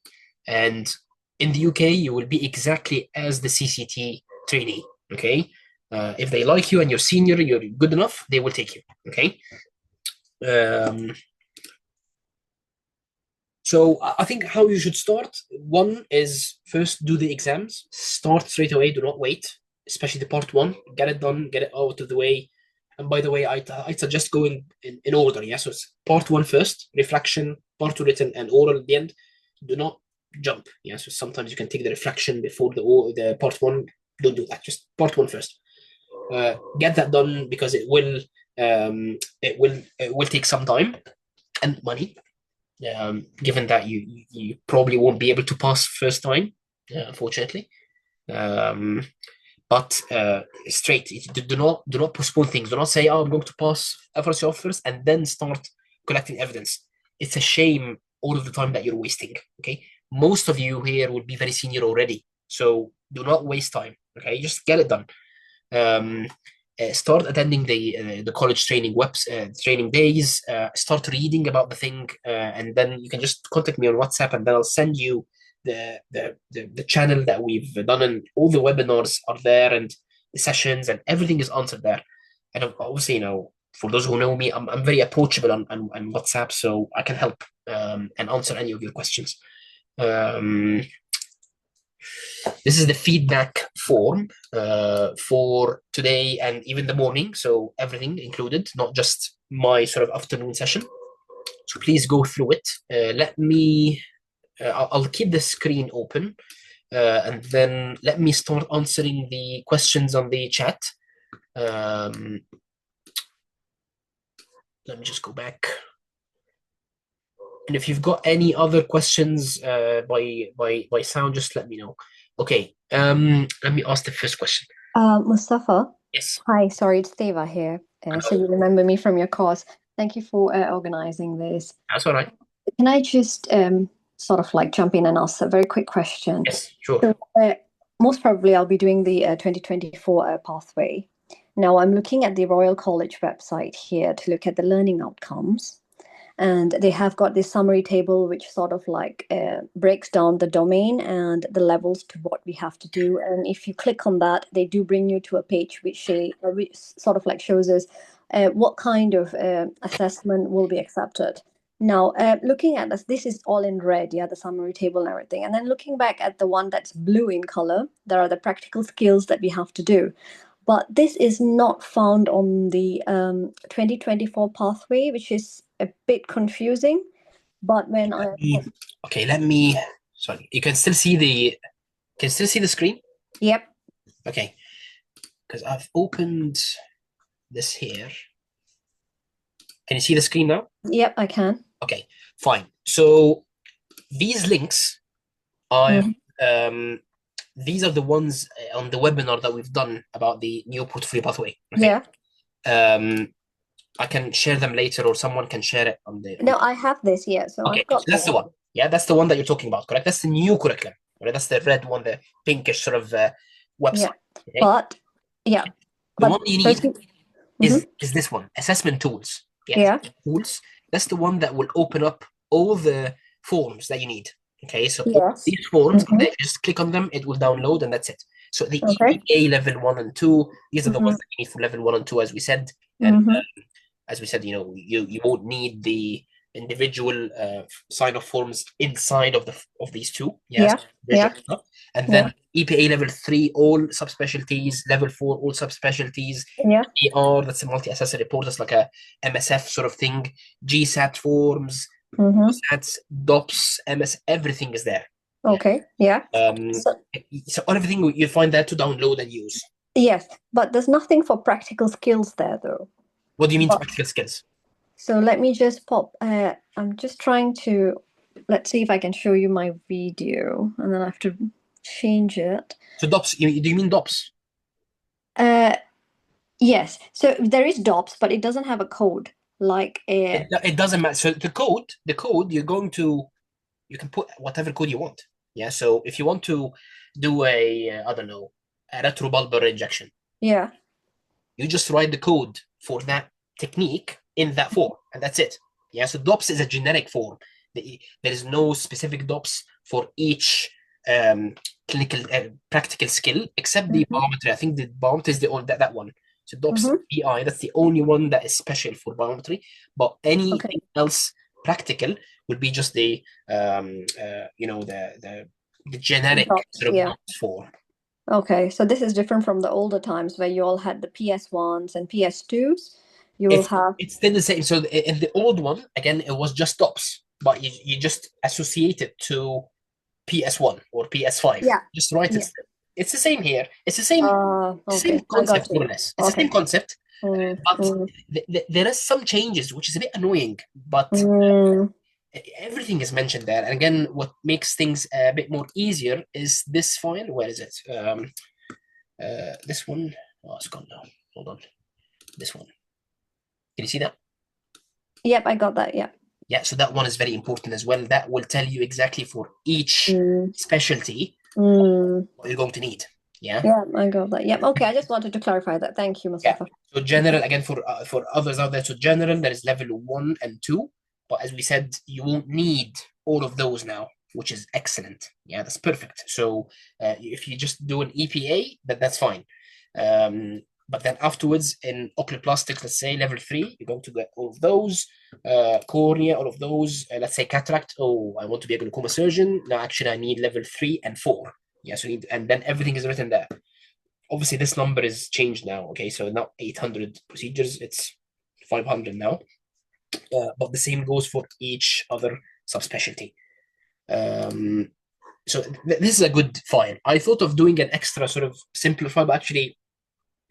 and in the UK, you will be exactly as the CCT trainee. Okay, if they like you and you're senior, you're good enough, they will take you. Okay. So I think how you should start, one is first do the exams, start straight away, do not wait, especially the part 1, get it done, get it out of the way. And by the way, I suggest going in order. Yeah, so it's part 1 first, reflection, part 2 written, and oral at the end. Do not jump. Yeah, so sometimes you can take the reflection before the part 1. Don't do that. Just part 1 first. Get that done because it will take some time and money. Given that you probably won't be able to pass first time, unfortunately. But straight, do not postpone things. Do not say, "Oh, I'm going to pass FRC offers," and then start collecting evidence. It's a shame all of the time that you're wasting. Okay, most of you here will be very senior already, so do not waste time. Okay, just get it done. Start attending the college training training days. Start reading about the thing, and then you can just contact me on WhatsApp, and then I'll send you the channel that we've done, and all the webinars are there, and the sessions, and everything is answered there. And obviously, for those who know me, I'm very approachable on WhatsApp, so I can help and answer any of your questions. This is the feedback form for today and even the morning, so everything included, not just my sort of afternoon session. So please go through it. I'll keep the screen open, and then let me start answering the questions on the chat. Let me just go back. And if you've got any other questions by sound, just let me know. Okay, let me ask the first question. Mustafa? Yes. Hi, sorry, it's Deva here. So you remember me from your course. Thank you for organizing this. That's all right. Can I just sort of like jump in and ask a very quick question? Yes, sure. So, most probably I'll be doing the 2024 pathway. Now I'm looking at the Royal College website here to look at the learning outcomes. And they have got this summary table which sort of like breaks down the domain and the levels to what we have to do. And if you click on that, they do bring you to a page which sort of like shows us what kind of assessment will be accepted. Now, looking at this is all in red, yeah, the summary table and everything. And then looking back at the one that's blue in color, there are the practical skills that we have to do. But this is not found on the 2024 pathway, which is a bit confusing. But when sorry, you can still see the screen? Yep. Okay. because I've opened this here. Can you see the screen now? Yep, I can. Okay, fine. So these links are these are the ones on the webinar that we've done about the new portfolio pathway. Okay. Yeah. I can share them later, or someone can share it on the. No, I have this here, so Okay, I've got so that's the one. Yeah, that's the one that you're talking about, correct? That's the new curriculum. Right? That's the red one, the pinkish sort of website. Yeah. Okay? But yeah, The but one you first, need is this one, assessment tools. Yeah, yeah, tools. That's the one that will open up all the forms that you need. Okay, so all yes. these forms, Mm-hmm. just click on them, it will download, and that's it. So the Okay. EPA level 1 and 2, these are the Mm-hmm. ones that you need for level 1 and 2, as we said. And Mm-hmm. as we said, you won't need the individual sign-off forms inside of these two. Yes, Yeah. Yeah. and Yeah. then EPA level 3, all subspecialties. Level 4, all subspecialties. Yeah. ER, that's a multi-assessor report. That's like a MSF sort of thing. GSAT forms, Mm-hmm. SATs, DOPS, MS, everything is there. Yeah. Okay. Yeah. Um, So so everything you find there to download and use. yes, but there's nothing for practical skills there though. What do you mean But practical skills? so let me just pop. I'm just trying to. Let's see if I can show you my video, and then I have to change it. So DOPS, do you mean DOPS? Uh, yes. So there is DOPS, but it doesn't have a code like a. It doesn't matter. So the code you can put whatever code you want. Yeah. So if you want to do I don't know, a retrobulbar injection, Yeah. you just write the code for that technique in that form, and that's it. Yeah. So DOPS is a generic form. There is no specific DOPS for each clinical practical skill except the Mm-hmm. biometry. I think the biometry is the only that one. So DOPS Mm-hmm. BI, that's the only one that is special for biometry. But Okay. anything else practical would be just the the generic DOPS. sort of Yeah. DOPS form. Okay. So this is different from the older times where you all had the PS1s and PS2s. You will have. It's still the same. So in the old one, again, it was just DOPS, but you just associate it to PS1 or PS5. Yeah. Just write it. Yeah. It's the same here. It's the same Okay. I got concept, more you. or less. It's the same Okay. concept, but Mm, there is some changes, which is a bit annoying. But mm. everything is mentioned there. And again, what makes things a bit more easier is this file. Where is it? This one. Oh, it's gone now. Hold on. This one. Can you see that? Yep, I got that. Yeah. Yeah, so that one is very important as well. That will tell you exactly for each Mm, specialty mm. what you're going to need. Yeah. Yeah, I got that. Yep. Okay, I just wanted to clarify that. Thank you, Yeah. Mustafa. So general again for others out there. So general, there is level 1 and 2, but as we said, you won't need all of those now, which is excellent. Yeah, that's perfect. So if you just do an EPA, that's fine. But then afterwards, in oculoplastics, let's say level 3, you're going to get all of those. Cornea, all of those. Let's say cataract. Oh, I want to be a glaucoma surgeon. No, actually, I need level 3 and 4. Yeah, so and then everything is written there. Obviously, this number is changed now. Okay, so not 800 procedures, it's 500 now. But the same goes for each other subspecialty. So this is a good file. I thought of doing an extra sort of simplified, but actually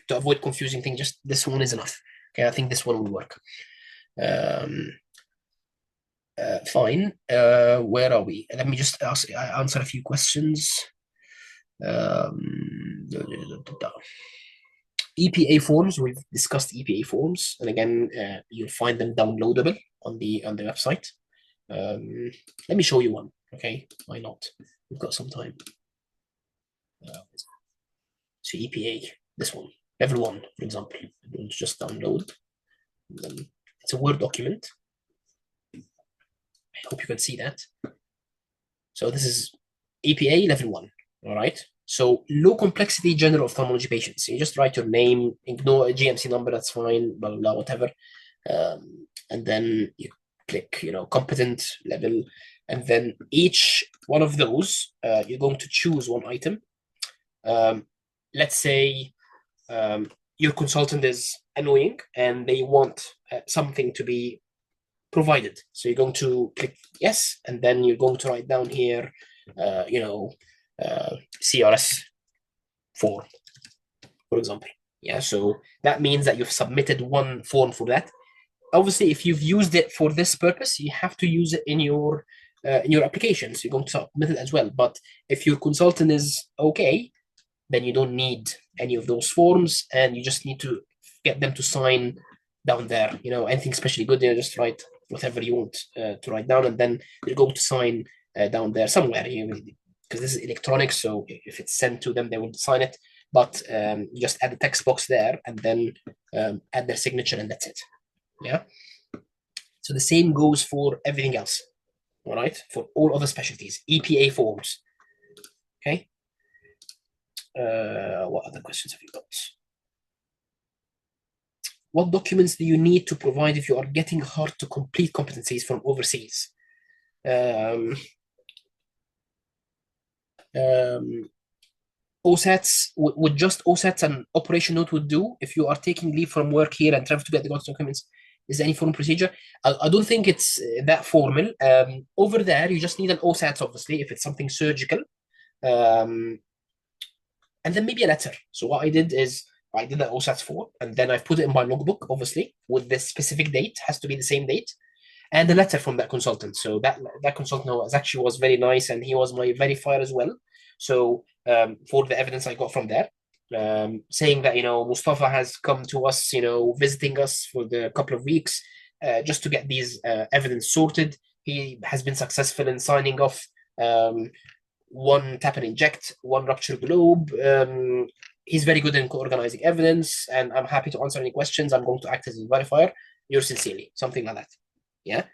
to avoid confusing things, just this one is enough. Okay, I think this one will work. Fine. Where are we? Let me just answer a few questions. EPA forms. We've discussed EPA forms, and again, you'll find them downloadable on the website. Let me show you one. Okay, why not? We've got some time. So EPA, this one, level 1, for example. It's just download. It's a Word document. I hope you can see that. So this is EPA level 1. All right. So low complexity general ophthalmology patients. So you just write your name, ignore a GMC number, that's fine, blah, blah, blah, whatever. And then you click, competent level. And then each one of those, you're going to choose one item. Let's say your consultant is annoying and they want something to be provided. So you're going to click yes, and then you're going to write down here, CRS form, for example. Yeah, so that means that you've submitted one form for that. Obviously, if you've used it for this purpose, you have to use it in your application. So you're going to submit it as well. But if your consultant is okay, then you don't need any of those forms, and you just need to get them to sign down there. You know, anything especially good, you know, just write whatever you want to write down, and then they're going to sign down there somewhere. Because this is electronic, so if it's sent to them, they will sign it. But you just add the text box there, and then add their signature, and that's it. Yeah. So the same goes for everything else. All right, for all other specialties, EPA forms. Okay. What other questions have you got? What documents do you need to provide if you are getting hard to complete competencies from overseas? Um, OSATs would just OSATs and operation note would do if you are taking leave from work here and travel to get the documents. Is there any formal procedure? I don't think it's that formal. Over there, you just need an OSAT, obviously, if it's something surgical. Um, and then maybe a letter. So what I did is I did an OSAT 4, and then I put it in my logbook, obviously, with the specific date, has to be the same date, and a letter from that consultant. So that consultant was very nice, and he was my verifier as well. So for the evidence I got from there, saying that Mustafa has come to us, visiting us for the couple of weeks, just to get these evidence sorted. He has been successful in signing off one tap and inject, one rupture globe. He's very good in organizing evidence, and I'm happy to answer any questions. I'm going to act as a verifier. Yours sincerely, something like that. Yeah.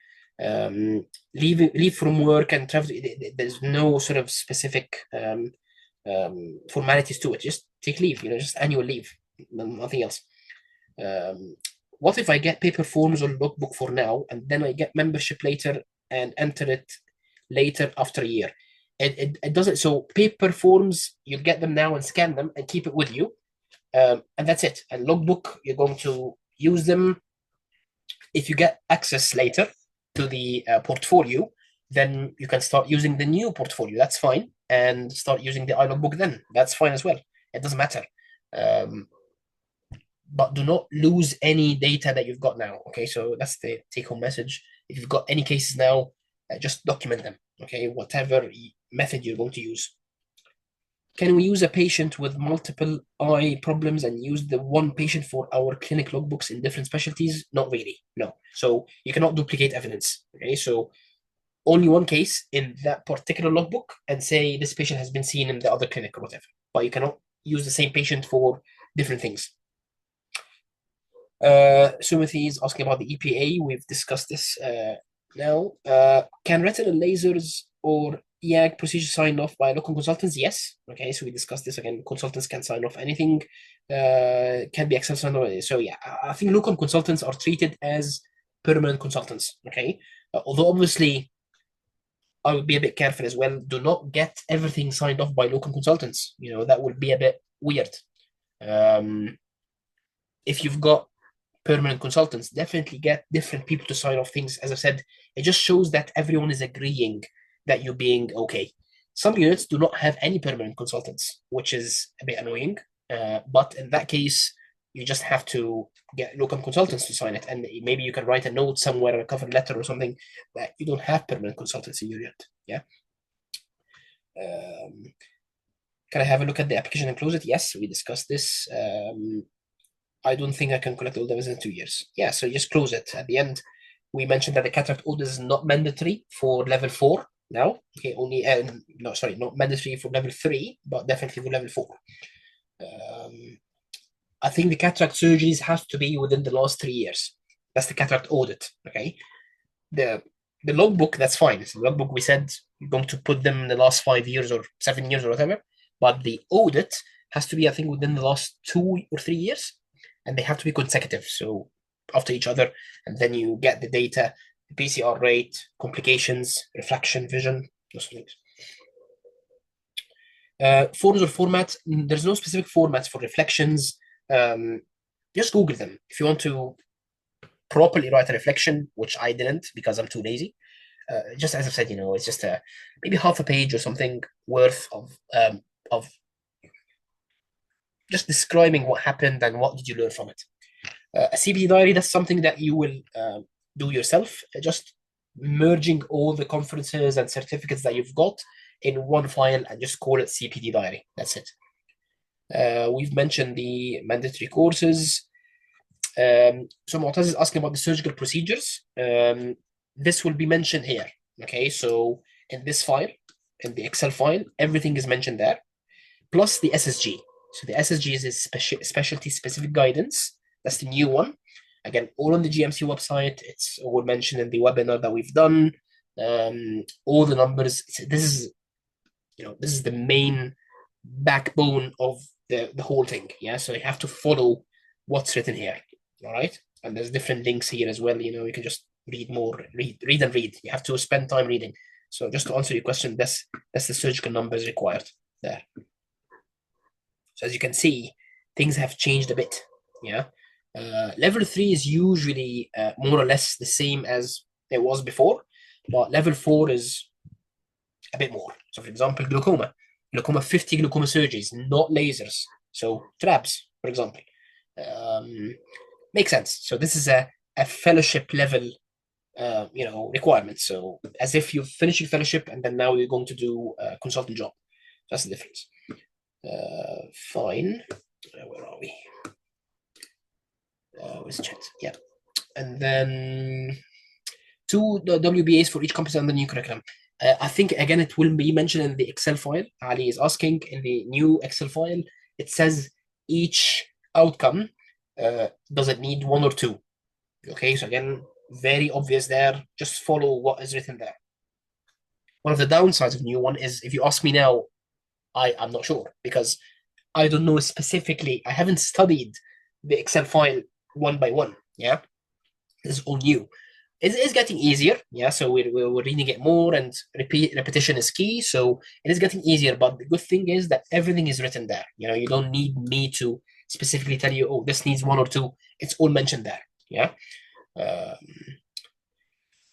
Leave from work and travel. There's no sort of specific formalities to it. Just take leave, just annual leave, nothing else. What if I get paper forms or logbook for now, and then I get membership later and enter it later after a year? It doesn't. So paper forms, you get them now and scan them and keep it with you, and that's it. And logbook, you're going to use them if you get access later to the portfolio. Then you can start using the new portfolio. That's fine, and start using the iLogbook. Then that's fine as well. It doesn't matter. But do not lose any data that you've got now. Okay, so that's the take-home message. If you've got any cases now, just document them. Okay, whatever method you're going to use. Can we use a patient with multiple eye problems and use the one patient for our clinic logbooks in different specialties? Not really, no. So you cannot duplicate evidence. Okay, so only one case in that particular logbook and say this patient has been seen in the other clinic or whatever. But you use the same patient for different things. Sumati is asking about the EPA. We've discussed this now. Can retinal lasers or YAG procedure signed off by local consultants? Yes. Okay, so we discussed this again. Consultants can sign off anything. Can be accepted. So yeah, I think local consultants are treated as permanent consultants. Okay, although obviously I would be a bit careful as well. Do not get everything signed off by local consultants. That would be a bit weird. If you've got permanent consultants, definitely get different people to sign off things. As I said, it just shows that everyone is agreeing that you're being okay. Some units do not have any permanent consultants, which is a bit annoying. But in that case, you just have to get local consultants to sign it. And maybe you can write a note somewhere, a cover letter or something, that you don't have permanent consultants in your unit. Yeah. Can I have a look at the application and close it? Yes, we discussed this. I don't think I can collect all the evidence in 2 years. Yeah, so just close it. At the end, we mentioned that the cataract audit is not mandatory for level 4 now. Okay, not mandatory for level 3, but definitely for level 4. I think the cataract surgeries have to be within the last 3 years. That's the cataract audit. Okay, the logbook, that's fine. It's the logbook, we said you're going to put them in the last 5 years or 7 years or whatever. But the audit has to be, I think, within the last 2 or 3 years, and they have to be consecutive, so after each other, and then you get the data, the PCR rate, complications, reflection, vision, those things. Forms or formats, there's no specific formats for reflections. Just Google them. If you want to properly write a reflection, which I didn't because I'm too lazy, just as I said, it's just maybe half a page or something worth of just describing what happened and what did you learn from it. A CPD diary, that's something that you will do yourself, just merging all the conferences and certificates that you've got in one file and just call it CPD diary. That's it. We've mentioned the mandatory courses. So Mu'taz is asking about the surgical procedures. This will be mentioned here. Okay, so in this file, in the Excel file, everything is mentioned there, plus the SSG. So the SSG is a specialty specific guidance. That's the new one. Again, all on the GMC website. It's all mentioned in the webinar that we've done. All the numbers. This is, this is the main backbone of the whole thing. Yeah, so you have to follow what's written here. All right, and there's different links here as well. You can just read more, read and read. You have to spend time reading. So just to answer your question, that's the surgical numbers required there. So as you can see, things have changed a bit. Yeah, level 3 is usually more or less the same as it was before, but level 4 is a bit more. So for example, glaucoma 50 glaucoma surgeries, not lasers. So trabs, for example. Makes sense. So this is a fellowship level requirement. So as if you're finishing fellowship and then now you're going to do a consultant job. That's the difference. Fine. Where are we? Where's chat? Yeah. And then 2 WBAs for each competency under the new curriculum. I think, again, it will be mentioned in the Excel file. Ali is asking in the new Excel file, it says each outcome, does it need 1 or 2? Okay, so again, very obvious there. Just follow what is written there. One of the downsides of new one is if you ask me now, I'm not sure because I don't know specifically. I haven't studied the Excel file one by one. Yeah, this is all new. It's getting easier. Yeah, so we're reading it more and repetition is key. So it is getting easier. But the good thing is that everything is written there. You don't need me to specifically tell you, oh, this needs 1 or 2. It's all mentioned there. Yeah.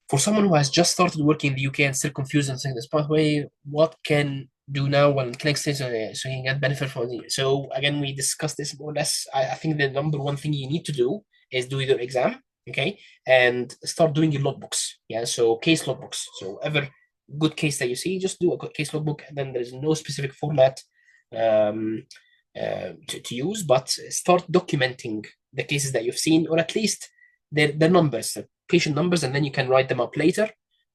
For someone who has just started working in the UK and still confused and saying this pathway, what can do now when clinic stays so he can get benefit from it? So again, we discussed this more or less. I think the number one thing you need to do is do your exam, okay, and start doing your logbooks. Yeah, so case logbooks. So ever good case that you see, just do a good case logbook, and then there's no specific format to use, but start documenting the cases that you've seen, or at least their numbers, the patient numbers, and then you can write them up later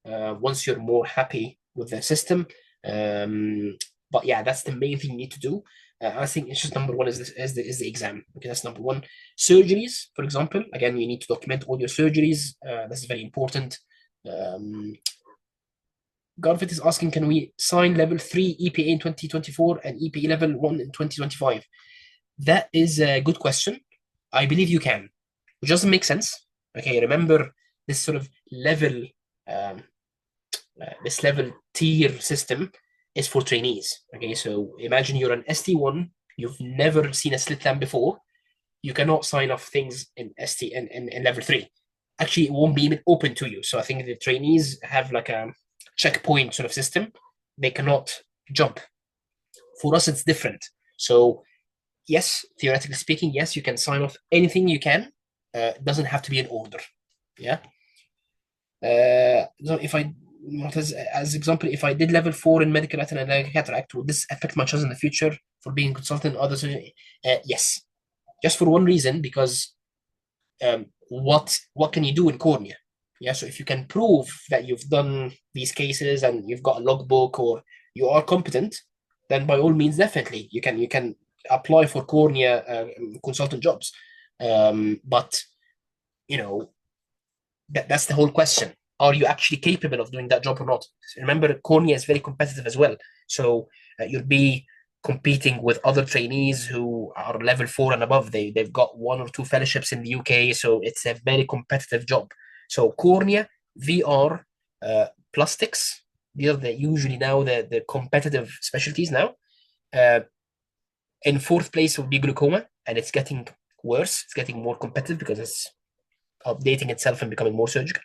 once you're more happy with the system. But yeah, that's the main thing you need to do. I think it's just number one is the exam. Okay, that's number one. Surgeries, for example, again, you need to document all your surgeries. This is very important. Garfit is asking, can we sign level 3 EPA in 2024 and EPA level 1 in 2025? That is a good question. I believe you can, which doesn't make sense. Okay, remember this sort of level, this level tier system is for trainees. Okay, so imagine you're an ST1, you've never seen a slit lamp before, you cannot sign off things in ST in level 3. Actually, it won't be even open to you. So I think the trainees have like a checkpoint sort of system. They cannot jump. For us, it's different. So yes, theoretically speaking, yes, you can sign off anything you can. It doesn't have to be in order. Yeah. So if I, as example, if I did level 4 in medical retina and cataract, would this affect my chances in the future for being consultant? Others, yes, just for one reason, because what can you do in cornea? Yeah, so if you can prove that you've done these cases and you've got a logbook or you are competent, then by all means, definitely you can apply for cornea consultant jobs. But that's the whole question. Are you actually capable of doing that job or not? Remember, cornea is very competitive as well. So you'll be competing with other trainees who are level 4 and above. They've got 1 or 2 fellowships in the UK, so it's a very competitive job. So cornea, VR, plastics, these are usually now the competitive specialties now. In 4th place would be glaucoma, and it's getting worse. It's getting more competitive because it's updating itself and becoming more surgical.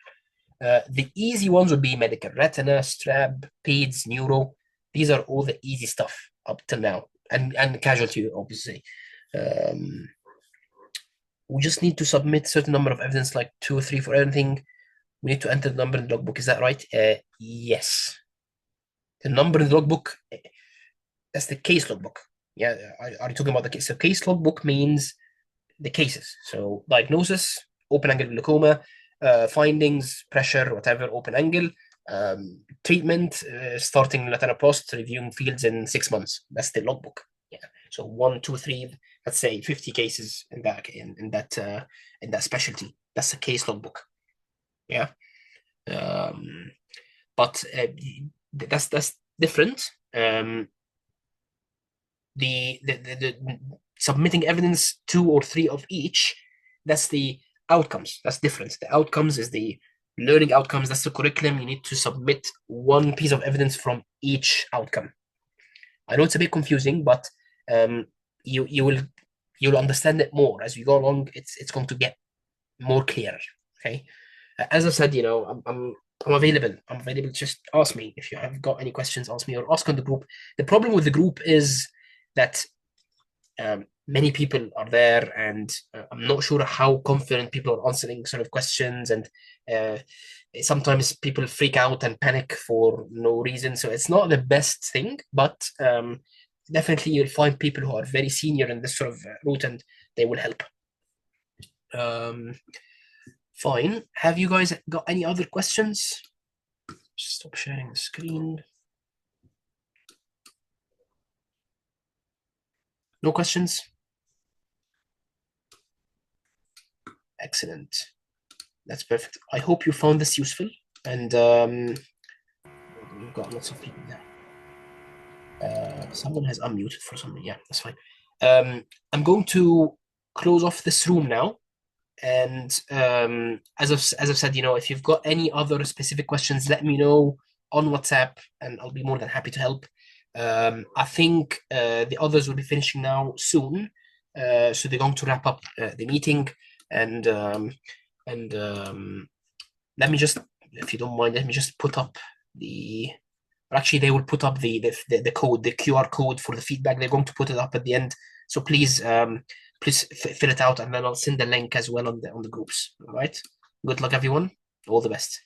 The easy ones would be medical retina, strab, peds, neuro. These are all the easy stuff up till now, and casualty, obviously. We just need to submit certain number of evidence, like 2 or 3 for anything. We need to enter the number in the logbook. Is that right? Yes. The number in the logbook, that's the case logbook. Yeah, are you talking about the case? So case logbook means the cases. So diagnosis, open angle glaucoma, findings, pressure, whatever, open angle, treatment, starting latanoprost, reviewing fields in 6 months. That's the logbook. Yeah. So 1, 2, 3, let's say 50 cases in that specialty. That's a case logbook. Yeah. But that's different. The submitting evidence 2 or 3 of each, that's the outcomes. That's different. The outcomes is the learning outcomes. That's the curriculum. You need to submit one piece of evidence from each outcome. I know it's a bit confusing, but you'll understand it more as we go along. It's going to get more clear. Okay. As I said, I'm available. I'm available. Just ask me if you have got any questions. Ask me or ask on the group. The problem with the group is that many people are there, and I'm not sure how confident people are answering sort of questions, and sometimes people freak out and panic for no reason. So it's not the best thing, but definitely you'll find people who are very senior in this sort of route, and they will help. Fine. Have you guys got any other questions? Stop sharing the screen. No questions? Excellent. That's perfect. I hope you found this useful, and we've got lots of people there. Someone has unmuted for something. Yeah, that's fine. I'm going to close off this room now. And as I've said, if you've got any other specific questions, let me know on WhatsApp, and I'll be more than happy to help. I think the others will be finishing now soon, so they're going to wrap up the meeting. And let me just, if you don't mind, let me just put up actually they will put up the code, the QR code for the feedback. They're going to put it up at the end. So please fill it out, and then I'll send the link as well on the groups. All right. Good luck, everyone. All the best.